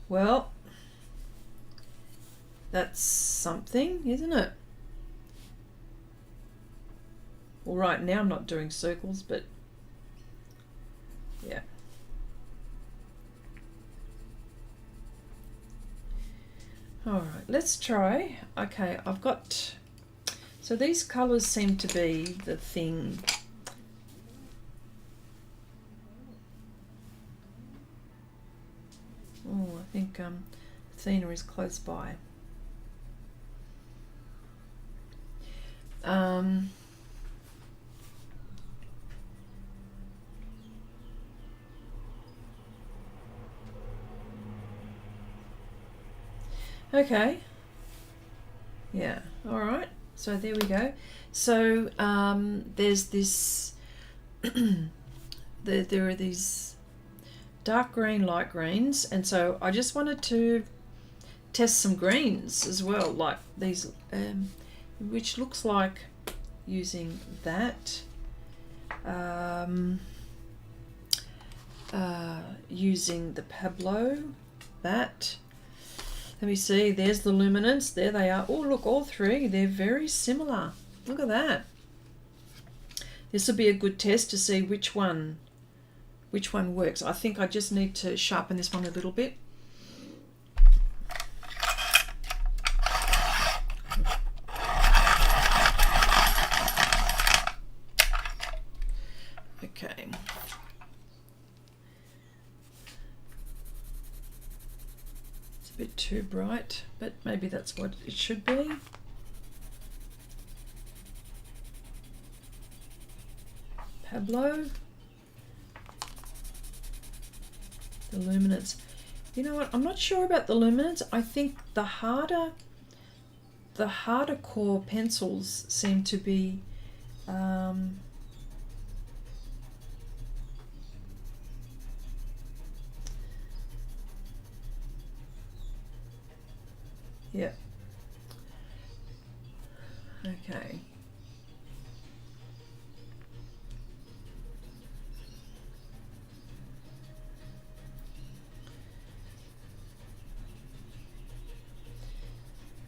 Well, that's something, isn't it? Well, right now I'm not doing circles, but yeah. All right, let's try. Okay, I've got, so these colours seem to be the thing. Oh, I think Athena is close by. Okay. Yeah. All right. So there we go. So there's this. there are these dark green, light greens, and so I just wanted to test some greens as well, like these, which looks like using that, using the Pablo, that. Let me see, there's the Luminance, there they are. Oh look, all three, they're very similar. Look at that. This will be a good test to see which one works. I think I just need to sharpen this one a little bit. Okay. It's a bit too bright, but maybe that's what it should be. Pablo. The Luminance. You know what? I'm not sure about the Luminance. I think the harder core pencils seem to be yeah. Okay.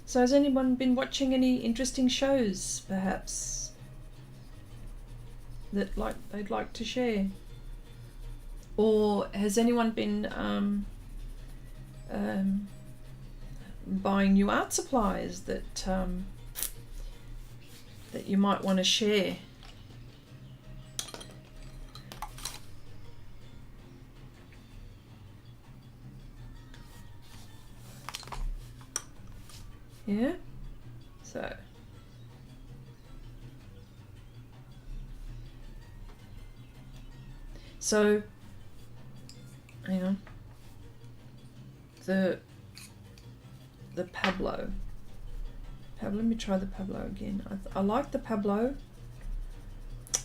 So has anyone been watching any interesting shows, perhaps, that they'd like to share? Or has anyone been buying new art supplies that that you might want to share? Yeah. So hang on. The Pablo. Let me try the Pablo again. I like the Pablo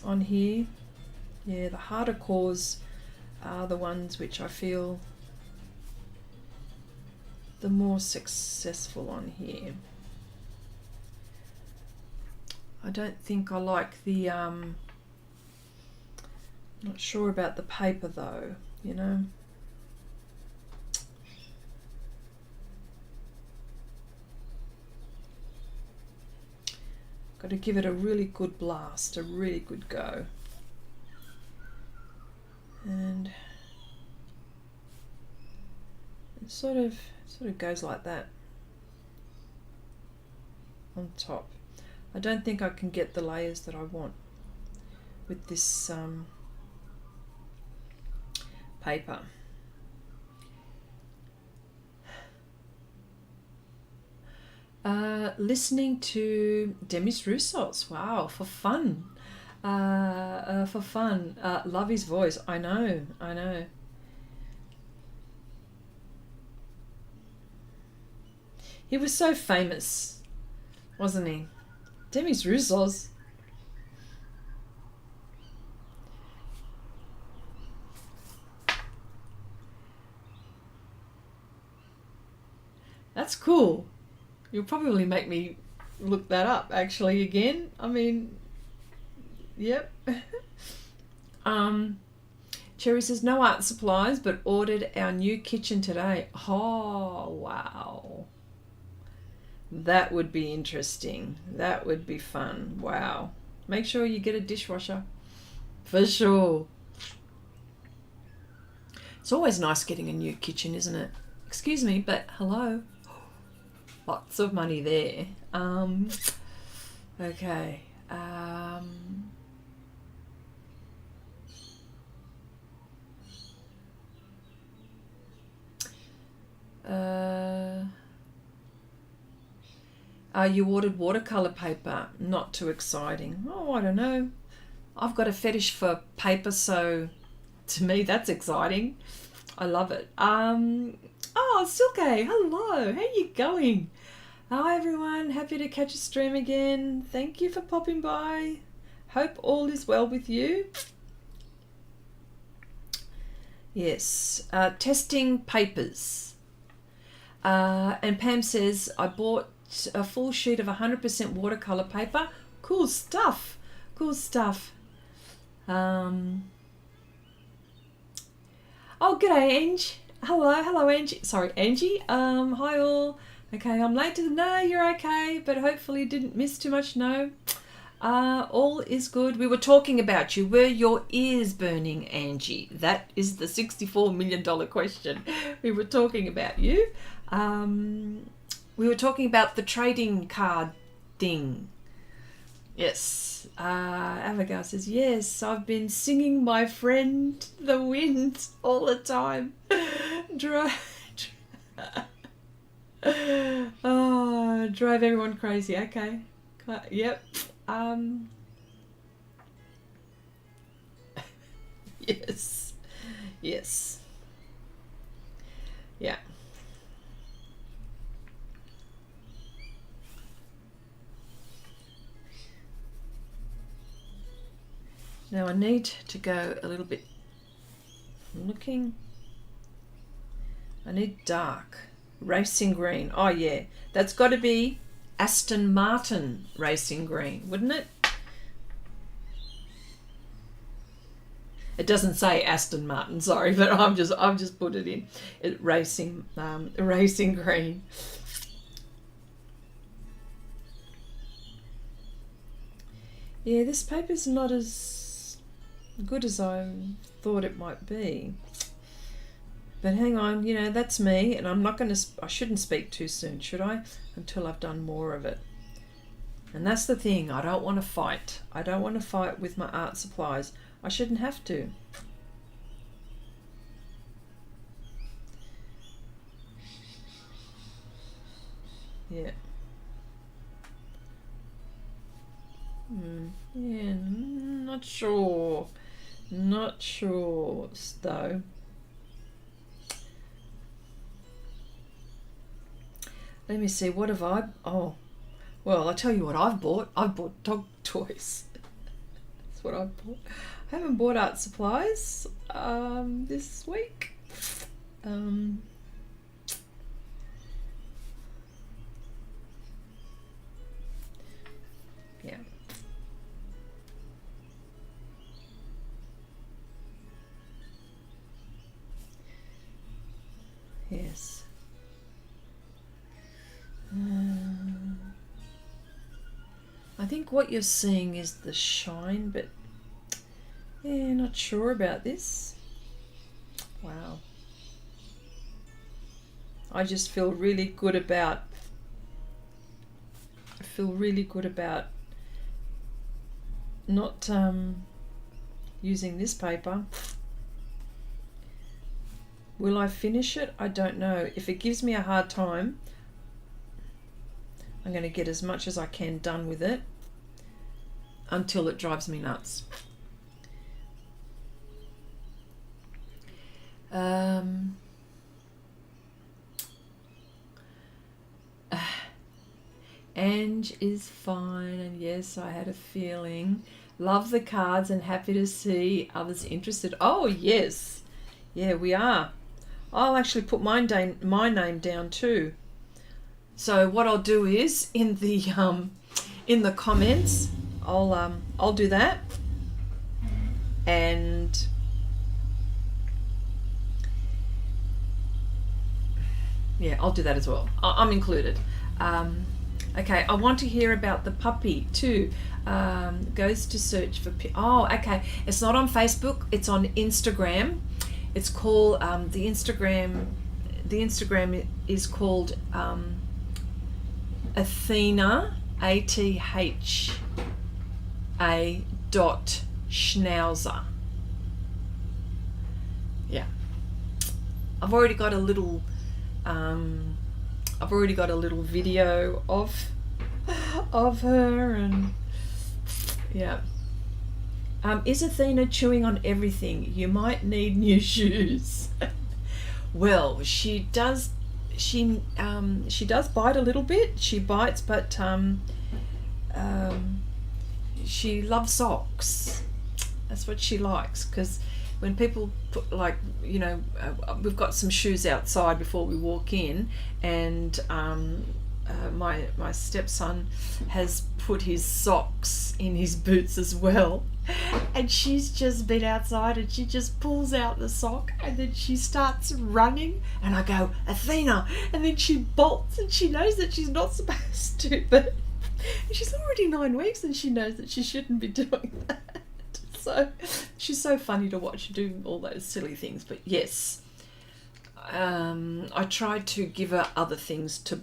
on here. Yeah, the harder cores are the ones which I feel the more successful on here. I don't think I like the not sure about the paper though, you know. Got to give it a really good blast, a really good go. And it sort of goes like that on top. I don't think I can get the layers that I want with this paper. Listening to Xrissart, wow, for fun. Love his voice. I know. He was so famous, wasn't he? Xrissart. That's cool. You'll probably make me look that up actually again. I mean, yep. Cherry says no art supplies, but ordered our new kitchen today. Oh wow, that would be interesting. That would be fun. Wow. Make sure you get a dishwasher for sure. It's always nice getting a new kitchen, isn't it? Excuse me, but hello. Lots of money there. Okay. You ordered watercolor paper. Not too exciting. Oh, I don't know. I've got a fetish for paper, so to me that's exciting. I love it. Oh, Silke, hello. How you going? Hi everyone. Happy to catch a stream again. Thank you for popping by. Hope all is well with you. Yes. Testing papers. And Pam says, I bought a full sheet of 100% watercolor paper. Cool stuff. Cool stuff. Oh, g'day, Ange. Hello, Angie. Sorry, Angie. Hi all. Okay, I'm late to the... No, you're okay, but hopefully you didn't miss too much. No. All is good. We were talking about you. Were your ears burning, Angie? That is the $64 million question. We were talking about you. We were talking about the trading card thing. Yes. Abigail says, yes, I've been singing My Friend the Wind all the time. Drive everyone crazy. Okay. Yep. Yes. Yes. Yeah. Now I need to go a little bit looking. I need dark. Racing green. Oh yeah. That's got to be Aston Martin racing green, wouldn't it? It doesn't say Aston Martin, sorry, but I've just put it in. Racing green. Yeah, this paper's not as good as I thought it might be. But hang on, you know, that's me, and I shouldn't speak too soon, should I? Until I've done more of it. And that's the thing, I don't want to fight. I don't want to fight with my art supplies. I shouldn't have to. Yeah. Yeah, not sure. Not sure, though. Let me see, what have I... Oh, well, I'll tell you what I've bought. I've bought dog toys. That's what I've bought. I haven't bought art supplies this week. Yeah. Yes. I think what you're seeing is the shine, but yeah, not sure about this. Wow. I just feel really good about not using this paper. Will I finish it? I don't know. If it gives me a hard time, I'm going to get as much as I can done with it until it drives me nuts. Ange is fine, and yes, I had a feeling. Love the cards and happy to see others interested. Oh yes, yeah, we are. I'll actually put my name down too. So what I'll do is in the comments, I'll do that, and yeah, I'll do that as well. I'm included. Okay, I want to hear about the puppy too. Goes to search for... Oh, okay. It's not on Facebook. It's on Instagram. It's called... The Instagram is called Athena, ATHA dot Schnauzer. Yeah. I've already got a little video of of her, and yeah. Is Athena chewing on everything? You might need new shoes. Well, she does. She does bite a little bit. She bites, but she loves socks. That's what she likes, because when people put, like, you know, we've got some shoes outside before we walk in, and my stepson has put his socks in his boots as well, and she's just been outside and she just pulls out the sock and then she starts running, and I go, Athena, and then she bolts, and she knows that she's not supposed to, but she's already 9 weeks and she knows that she shouldn't be doing that. So she's so funny to watch do all those silly things. But yes, I tried to give her other things to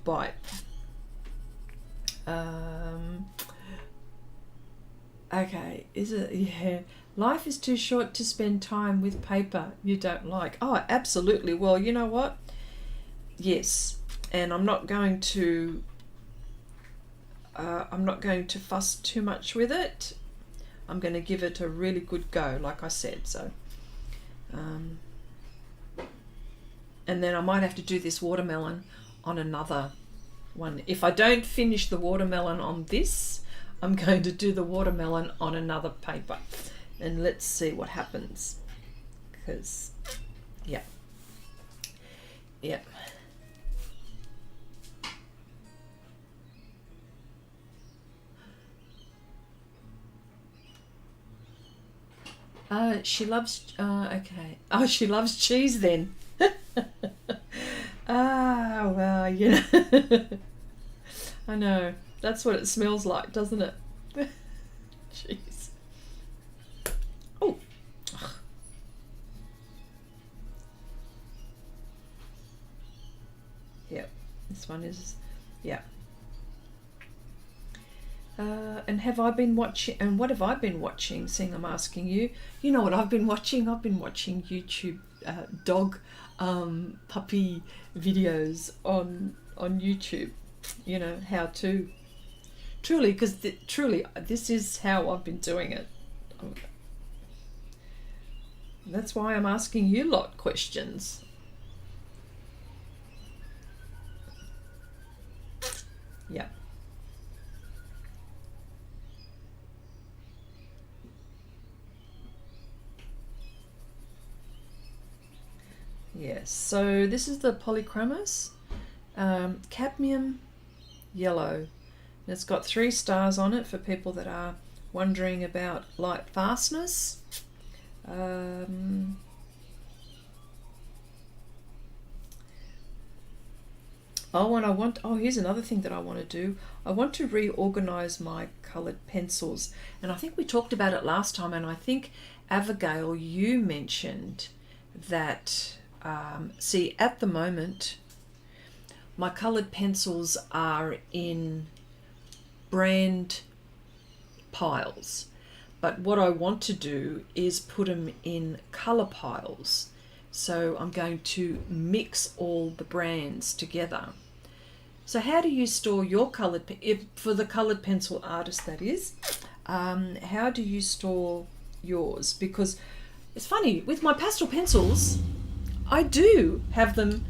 bite. Okay, is it? Yeah. Life is too short to spend time with paper you don't like. Oh, absolutely. Well, you know what? Yes, and I'm not going to fuss too much with it. I'm going to give it a really good go, like I said. So, and then I might have to do this watermelon on another one. If I don't finish the watermelon on this, I'm going to do the watermelon on another paper, and let's see what happens. Because, yeah. She loves, okay. Oh, she loves cheese then. Well, you know. I know. That's what it smells like, doesn't it? Jeez. Oh. Yep. This one is, yeah. And have I been watching, and what have I been watching, seeing I'm asking you? You know what I've been watching? I've been watching YouTube dog puppy videos on YouTube, you know, how to, truly, because truly this is how I've been doing it. That's why I'm asking you lot questions. Yeah. Yes, so this is the Polychromos, cadmium yellow. And it's got 3 stars on it for people that are wondering about light fastness. Oh, and here's another thing that I want to do. I want to reorganize my colored pencils, and I think we talked about it last time, and I think Abigail, you mentioned that. See, at the moment, my coloured pencils are in brand piles, but what I want to do is put them in colour piles. So I'm going to mix all the brands together. So how do you store your coloured, for the coloured pencil artist that is, how do you store yours? Because it's funny, with my pastel pencils, I do have them,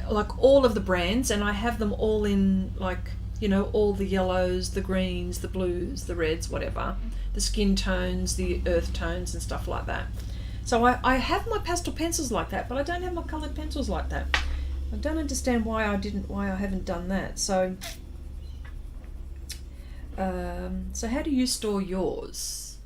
like all of the brands, and I have them all in, like, you know, all the yellows, the greens, the blues, the reds, whatever, the skin tones, the earth tones and stuff like that. So I have my pastel pencils like that, but I don't have my coloured pencils like that. I don't understand why I haven't done that. So so how do you store yours?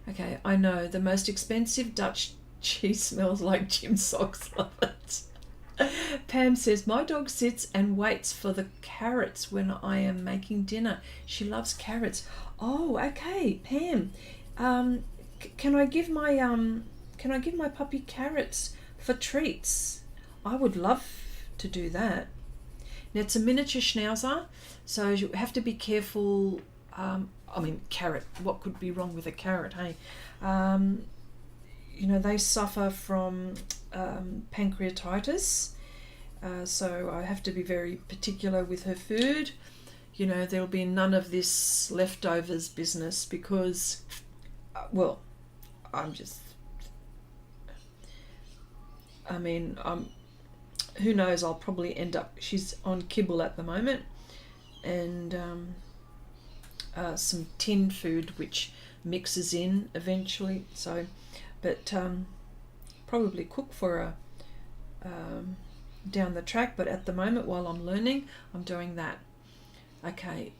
Okay, I know, the most expensive Dutch cheese smells like gym socks. Love it. Pam says, my dog sits and waits for the carrots when I am making dinner. She loves carrots. Oh, okay, Pam. Can I give my puppy carrots for treats? I would love to do that. Now, it's a miniature schnauzer, so you have to be careful. I mean, carrot, what could be wrong with a carrot, hey? You know, they suffer from pancreatitis, So I have to be very particular with her food. You know, there'll be none of this leftovers business because, well, I'm just, I mean, who knows, I'll probably end up, she's on kibble at the moment, and some tin food which mixes in eventually. So, but probably cook for her down the track, but at the moment while I'm learning, I'm doing that. Okay,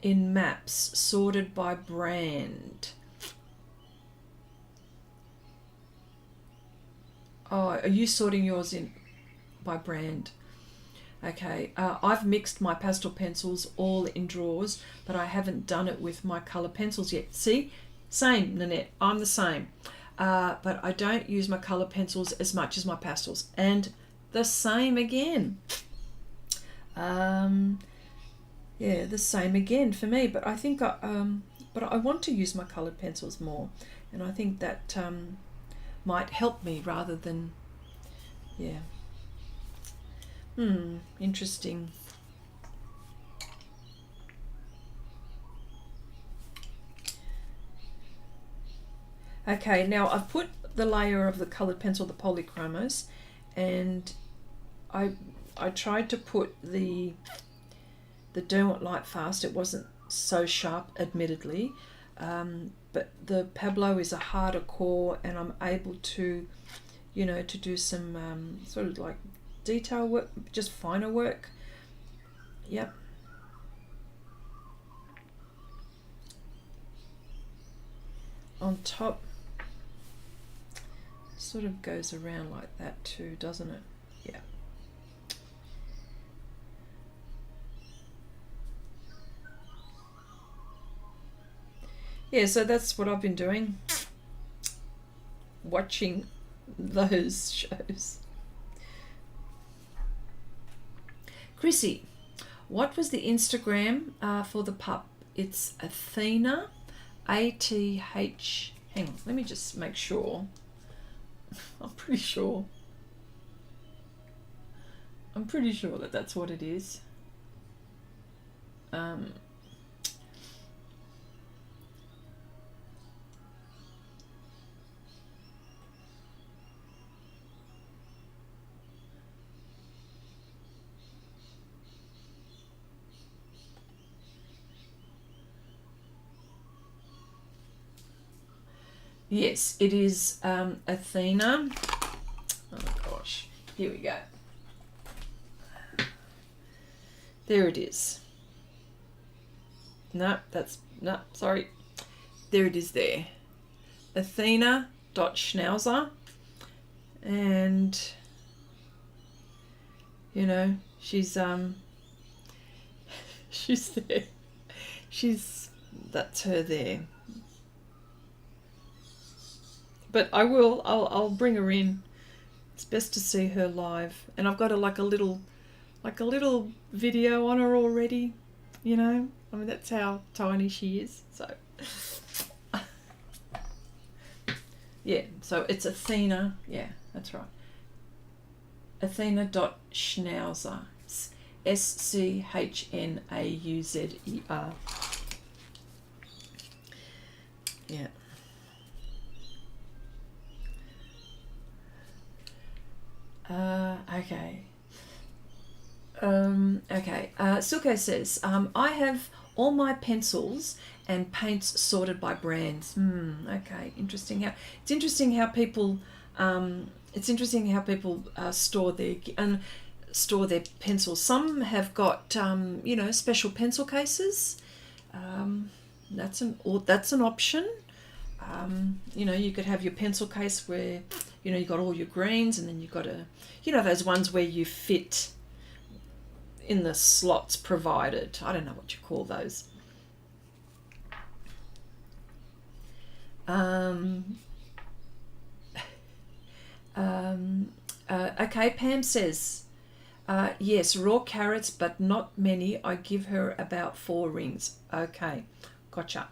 in maps, sorted by brand. Oh, are you sorting yours in by brand? Okay, I've mixed my pastel pencils all in drawers, but I haven't done it with my colour pencils yet. See, same, Nanette, I'm the same. But I don't use my colour pencils as much as my pastels, and the same again. Yeah, the same again for me. But I think but I want to use my coloured pencils more, and I think that might help me rather than, yeah. Interesting. Okay, now I've put the layer of the coloured pencil, the Polychromos, and I tried to put the Derwent Lightfast. It wasn't so sharp, admittedly, but the Pablos is a harder core, and I'm able to, you know, to do some sort of like detail work, just finer work. Yep. On top, sort of goes around like that too, doesn't it? Yeah. Yeah, so that's what I've been doing, watching those shows. Chrissy, what was the Instagram for the pup? It's Athena, A-T-H, hang on, let me just make sure. I'm pretty sure that that's what it is. Yes, it is Athena. Oh gosh, here we go. There it is. No, sorry. There it is there. Athena.schnauzer. And, you know, she's she's there. That's her there. But I'll bring her in. It's best to see her live. And I've got like a little video on her already, you know. I mean, that's how tiny she is. So yeah, so it's Athena. Yeah, that's right. Athena.schnauzer. S-C-H-N-A-U-Z-E-R. Yeah. Okay. Okay. Silko says, I have all my pencils and paints sorted by brands. Okay. Interesting how people store their pencils. Some have got you know, special pencil cases. That's an option. You know, you could have your pencil case where, you know, you got all your greens, and then you've got you know, those ones where you fit in the slots provided. I don't know what you call those. Okay, Pam says, yes, raw carrots, but not many. I give her about 4 rings. Okay, gotcha.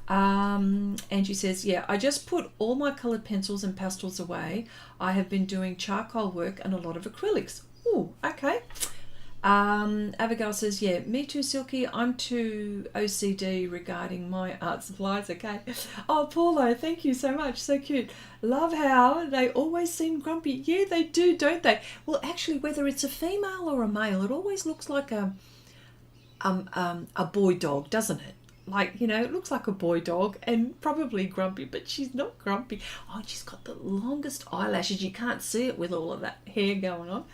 Angie says, yeah, I just put all my coloured pencils and pastels away. I have been doing charcoal work and a lot of acrylics. Ooh, okay. Abigail says, yeah, me too, Silky. I'm too OCD regarding my art supplies, okay? Oh, Paulo, thank you so much. So cute. Love how they always seem grumpy. Yeah, they do, don't they? Well, actually, whether it's a female or a male, it always looks like a boy dog, doesn't it? Like, you know, it looks like a boy dog and probably grumpy, but she's not grumpy. Oh, she's got the longest eyelashes. You can't see it with all of that hair going on.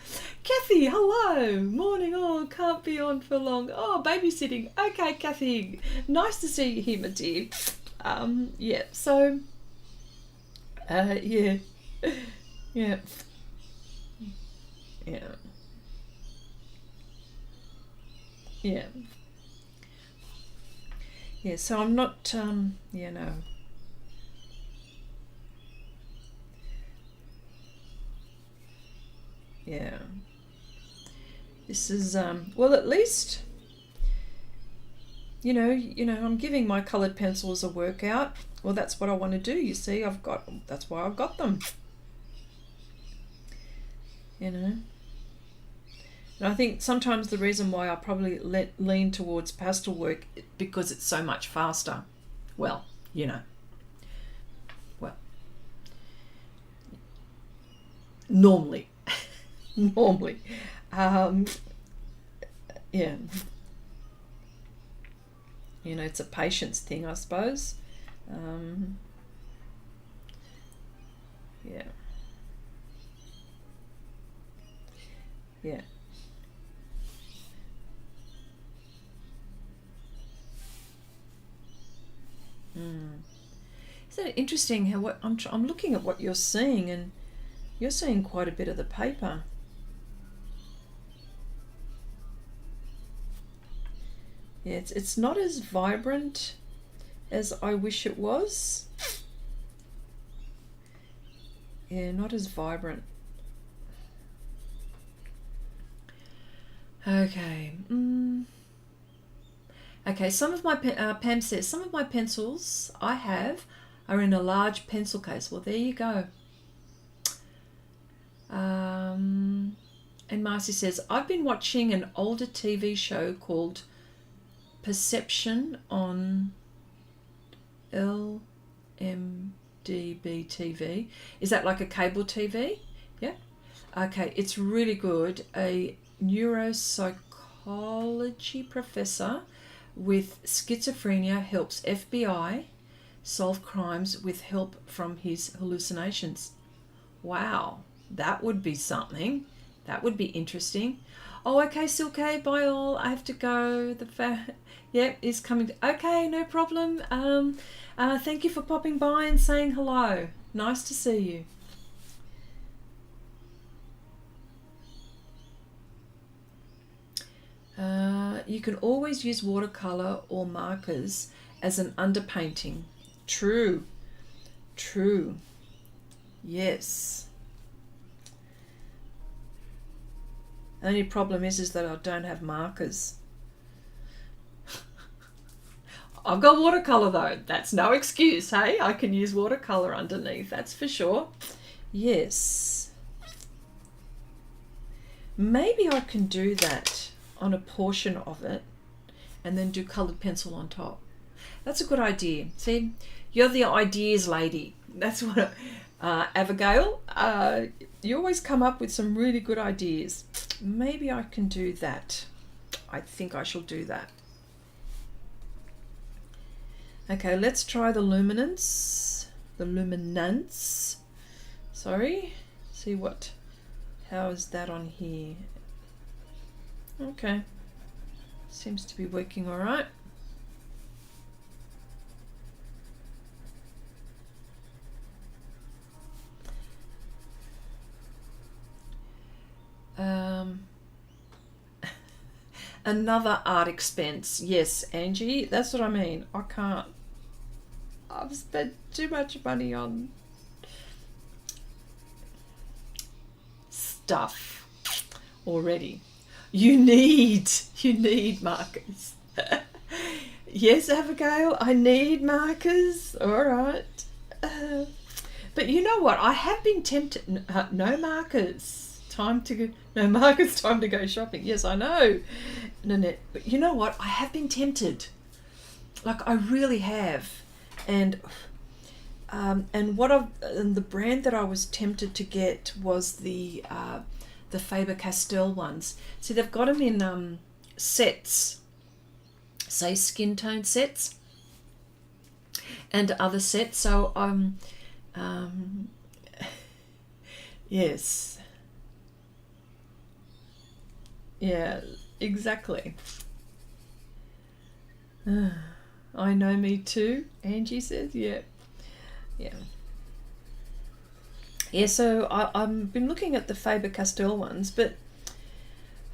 Kathy, hello. Morning. Oh, can't be on for long. Oh, babysitting. Okay, Kathy. Nice to see you here, my dear. Yeah, so, yeah. Yeah. Yeah. Yeah. Yeah, so I'm not, yeah, no. Yeah. This is, well, at least, you know, I'm giving my coloured pencils a workout. Well, that's what I want to do, you see. That's why I've got them. You know. And I think sometimes the reason why I probably lean towards pastel work because it's so much faster. Well, you know. Well, normally. Normally. Yeah. You know, it's a patience thing, I suppose. Yeah. Yeah. Isn't it interesting how what I'm looking at what you're seeing, and you're seeing quite a bit of the paper. Yeah, it's not as vibrant as I wish it was. Yeah, not as vibrant. Okay. Okay, some of my, Pam says, some of my pencils I have are in a large pencil case. Well, there you go. And Marcy says, I've been watching an older TV show called Perception on LMDB TV. Is that like a cable TV? Yeah. Okay, it's really good. A neuropsychology professor with schizophrenia helps FBI solve crimes with help from his hallucinations. Wow, that would be something. That would be interesting. Oh, okay, Silke, bye all. I have to go. Yep, is coming. Okay, no problem. Thank you for popping by and saying hello. Nice to see you. You can always use watercolor or markers as an underpainting. True. True. Yes. The only problem is that I don't have markers. I've got watercolor though. That's no excuse, hey? I can use watercolor underneath, that's for sure. Yes. Maybe I can do that on a portion of it and then do coloured pencil on top. That's a good idea. See, you're the ideas lady. That's what, Abigail, you always come up with some really good ideas. Maybe I can do that. I think I shall do that. Okay, let's try the Luminance. Sorry. See how is that on here? Okay. Seems to be working all right. Another art expense. Yes, Angie, that's what I mean. I can't. I've spent too much money on stuff already. You need markers. Yes, Abigail, I need markers. All right. But you know what? I have been tempted. No markers. time to go. No, Mark, it's time to go shopping. Yes, I know, Nanette. But you know what? I have been tempted. Like, I really have. And the brand that I was tempted to get was the Faber-Castell ones. See, they've got them in sets, say skin tone sets, and other sets. So yes, yeah, exactly. I know, me too. Angie says, yeah. So I've been looking at the Faber-Castell ones, but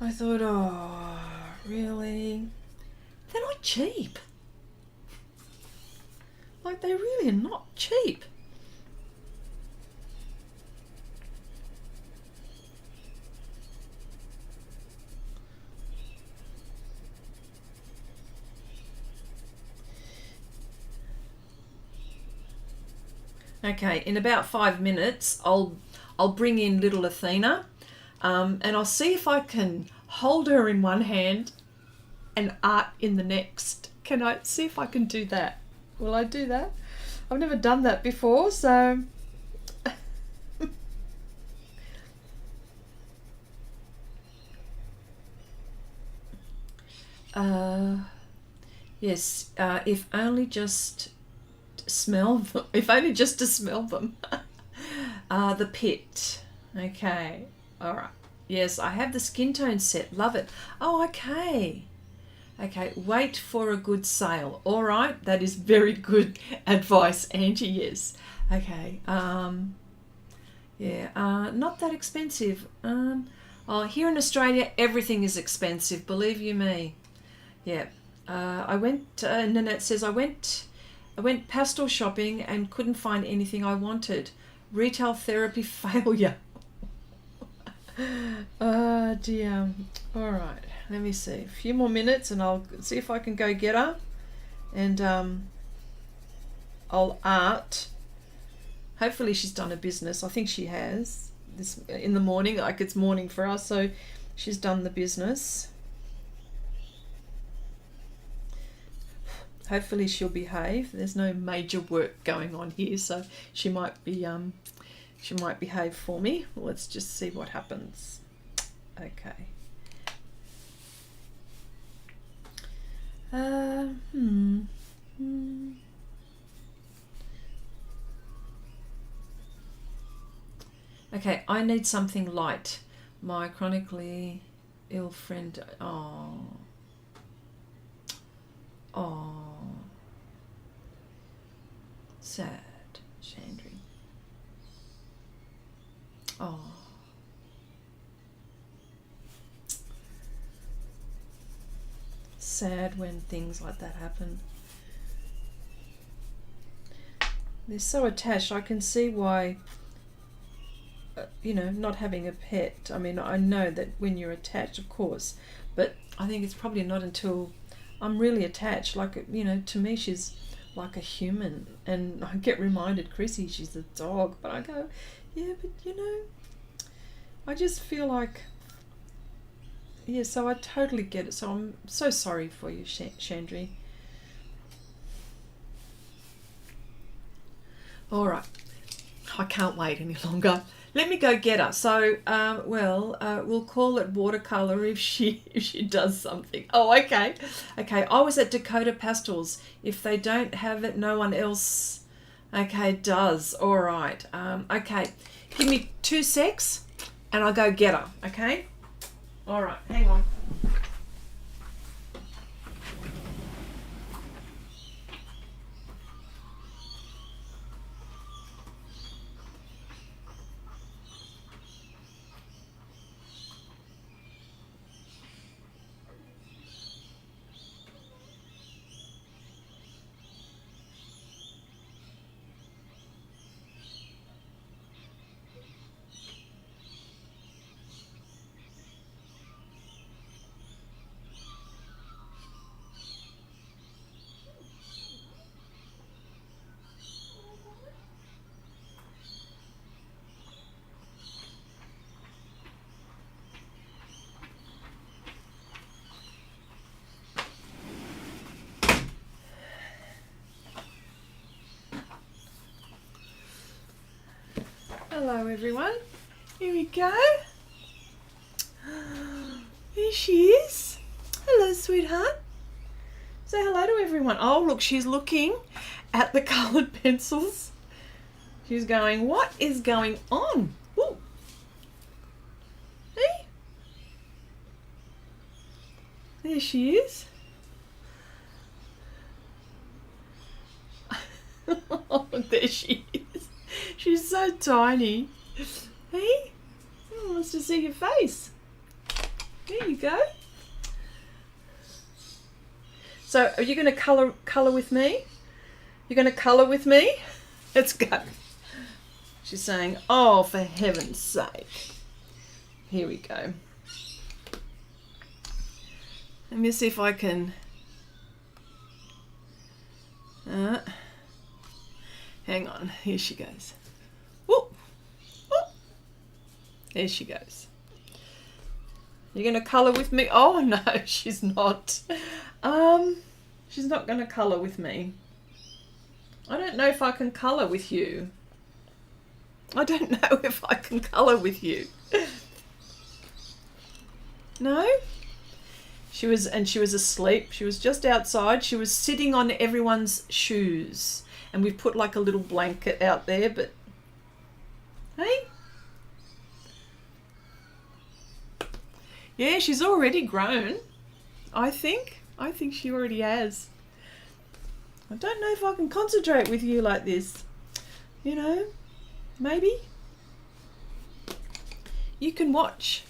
I thought, oh, really? They're not cheap. Like, they really are not cheap. Okay, in about 5 minutes, I'll bring in little Athena, and I'll see if I can hold her in one hand and art in the next. Can I see if I can do that? Will I do that? I've never done that before, so yes, if only just smell them, if only just to smell them. The pit. Okay, all right. Yes, I have the skin tone set. Love it. Oh, okay. Okay, wait for a good sale. All right, that is very good advice, Angie. Yes. Okay. Yeah. Not that expensive. Oh, here in Australia, everything is expensive. Believe you me. Yeah. I went. Nanette says I went pastel shopping and couldn't find anything I wanted. Retail therapy failure. Oh dear. All right. Let me see. A few more minutes and I'll see if I can go get her. And I'll art. Hopefully she's done a business. I think she has. This in the morning, like it's morning for us, so she's done the business. Hopefully she'll behave. There's no major work going on here, so she might behave for me. Let's just see what happens. Okay. Okay, I need something light. My chronically ill friend. Oh. Sad, Chandri. Oh. Sad when things like that happen. They're so attached. I can see why, not having a pet. I mean, I know that when you're attached, of course, but I think it's probably not until I'm really attached. Like, to me, she's like a human. And I get reminded, Chrissy, she's a dog. But I go, yeah, but I just feel like, yeah, so I totally get it. So I'm so sorry for you, Chandri. All right. I can't wait any longer. Let me go get her. So, we'll call it watercolor if she does something. Oh, okay. Okay, I was at Dakota Pastels. If they don't have it, no one else, okay, does. All right. Okay, give me 2 secs and I'll go get her, okay? All right, hang on. Hello everyone. Here we go. Here she is. Hello, sweetheart. Say hello to everyone. Oh, look, she's looking at the coloured pencils. She's going, what is going on? Ooh. Hey? There she is. Oh, there she is. She's so tiny. Hey? Oh, wants to see your face. There you go. So, are you going to colour with me? You're going to colour with me? Let's go. She's saying, oh, for heaven's sake. Here we go. Let me see if I can... hang on. Here she goes. Whoop. Whoop. There she goes. You're going to colour with me? Oh, no, she's not. She's not going to colour with me. I don't know if I can colour with you. I don't know if I can colour with you. No? She was asleep. She was just outside. She was sitting on everyone's shoes. And we've put like a little blanket out there, but... Hey? Yeah, she's already grown, I think. I think she already has. I don't know if I can concentrate with you like this. You know, maybe. You can watch.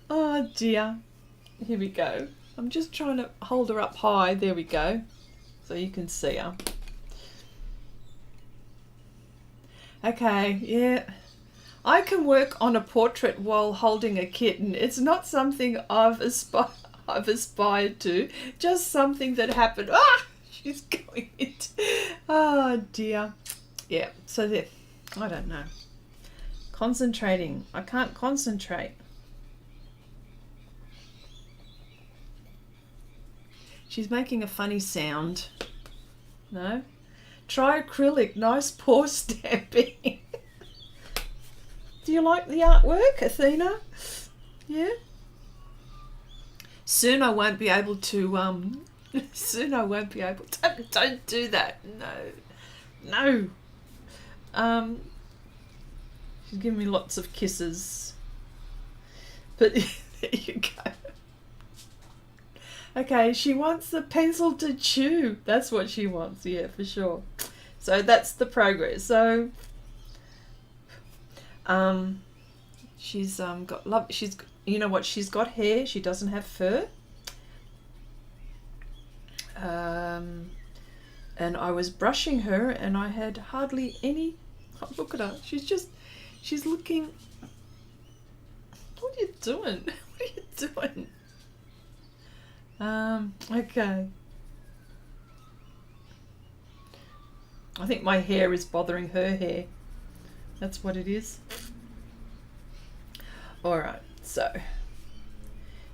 Oh dear. Here we go. I'm just trying to hold her up high. There we go. So you can see her. Okay, yeah. I can work on a portrait while holding a kitten. It's not something I've aspired to. Just something that happened. Ah! She's going into... Oh, dear. Yeah, so there. I don't know. Concentrating. I can't concentrate. She's making a funny sound. No? Try acrylic. Nice pour stamping. Do you like the artwork, Athena? Yeah? Soon I won't be able to, soon I won't be able to, don't do that. No. No. She's giving me lots of kisses. But there you go. Okay, she wants the pencil to chew. That's what she wants, yeah, for sure. So that's the progress. So... she's got love. She's, you know what? She's got hair. She doesn't have fur. And I was brushing her, and I had hardly any. Oh, look at her. She's looking. What are you doing? What are you doing? Okay. I think my hair is bothering her hair. That's what it is. Alright, so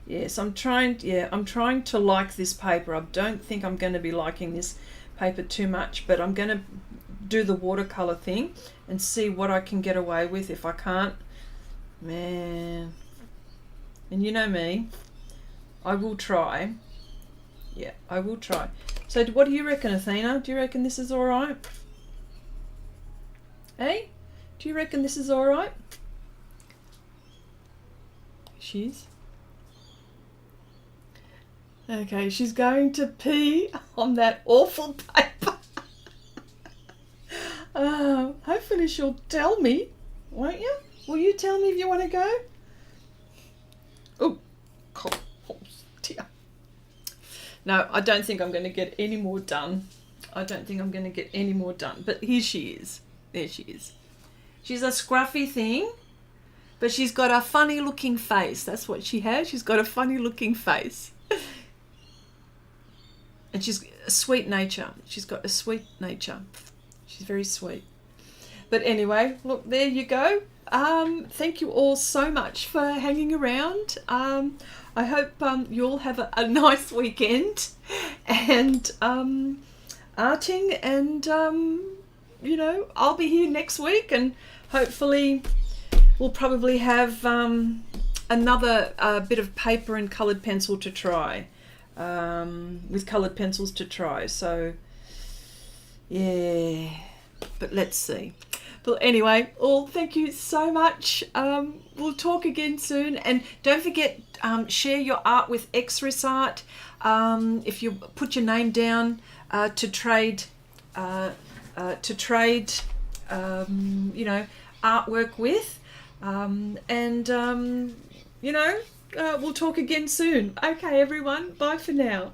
yes, I'm trying to like this paper. I don't think I'm going to be liking this paper too much, but I'm going to do the watercolor thing and see what I can get away with. If I can't, man, and you know me, I will try. Yeah, I will try. So what do you reckon, Athena? Do you reckon this is alright? Hey? Do you reckon this is alright? She's... Okay, she's going to pee on that awful paper. Hopefully she'll tell me, won't you? Will you tell me if you want to go? Oh, dear. No, I don't think I'm going to get any more done. I don't think I'm going to get any more done. But here she is. There she is. She's a scruffy thing, but she's got a funny looking face. That's what she has. She's got a funny looking face. And she's a sweet nature. She's got a sweet nature. She's very sweet. But anyway, look, there you go. Thank you all so much for hanging around. I hope you all have a nice weekend, and arting, and you know, I'll be here next week, and hopefully we'll probably have another bit of paper and coloured pencil to try, with coloured pencils to try. So yeah, but let's see. But anyway, all thank you so much. We'll talk again soon, and don't forget, share your art with Xrissart. If you put your name down to trade, you know, artwork with, you know, we'll talk again soon. Okay, everyone, bye for now.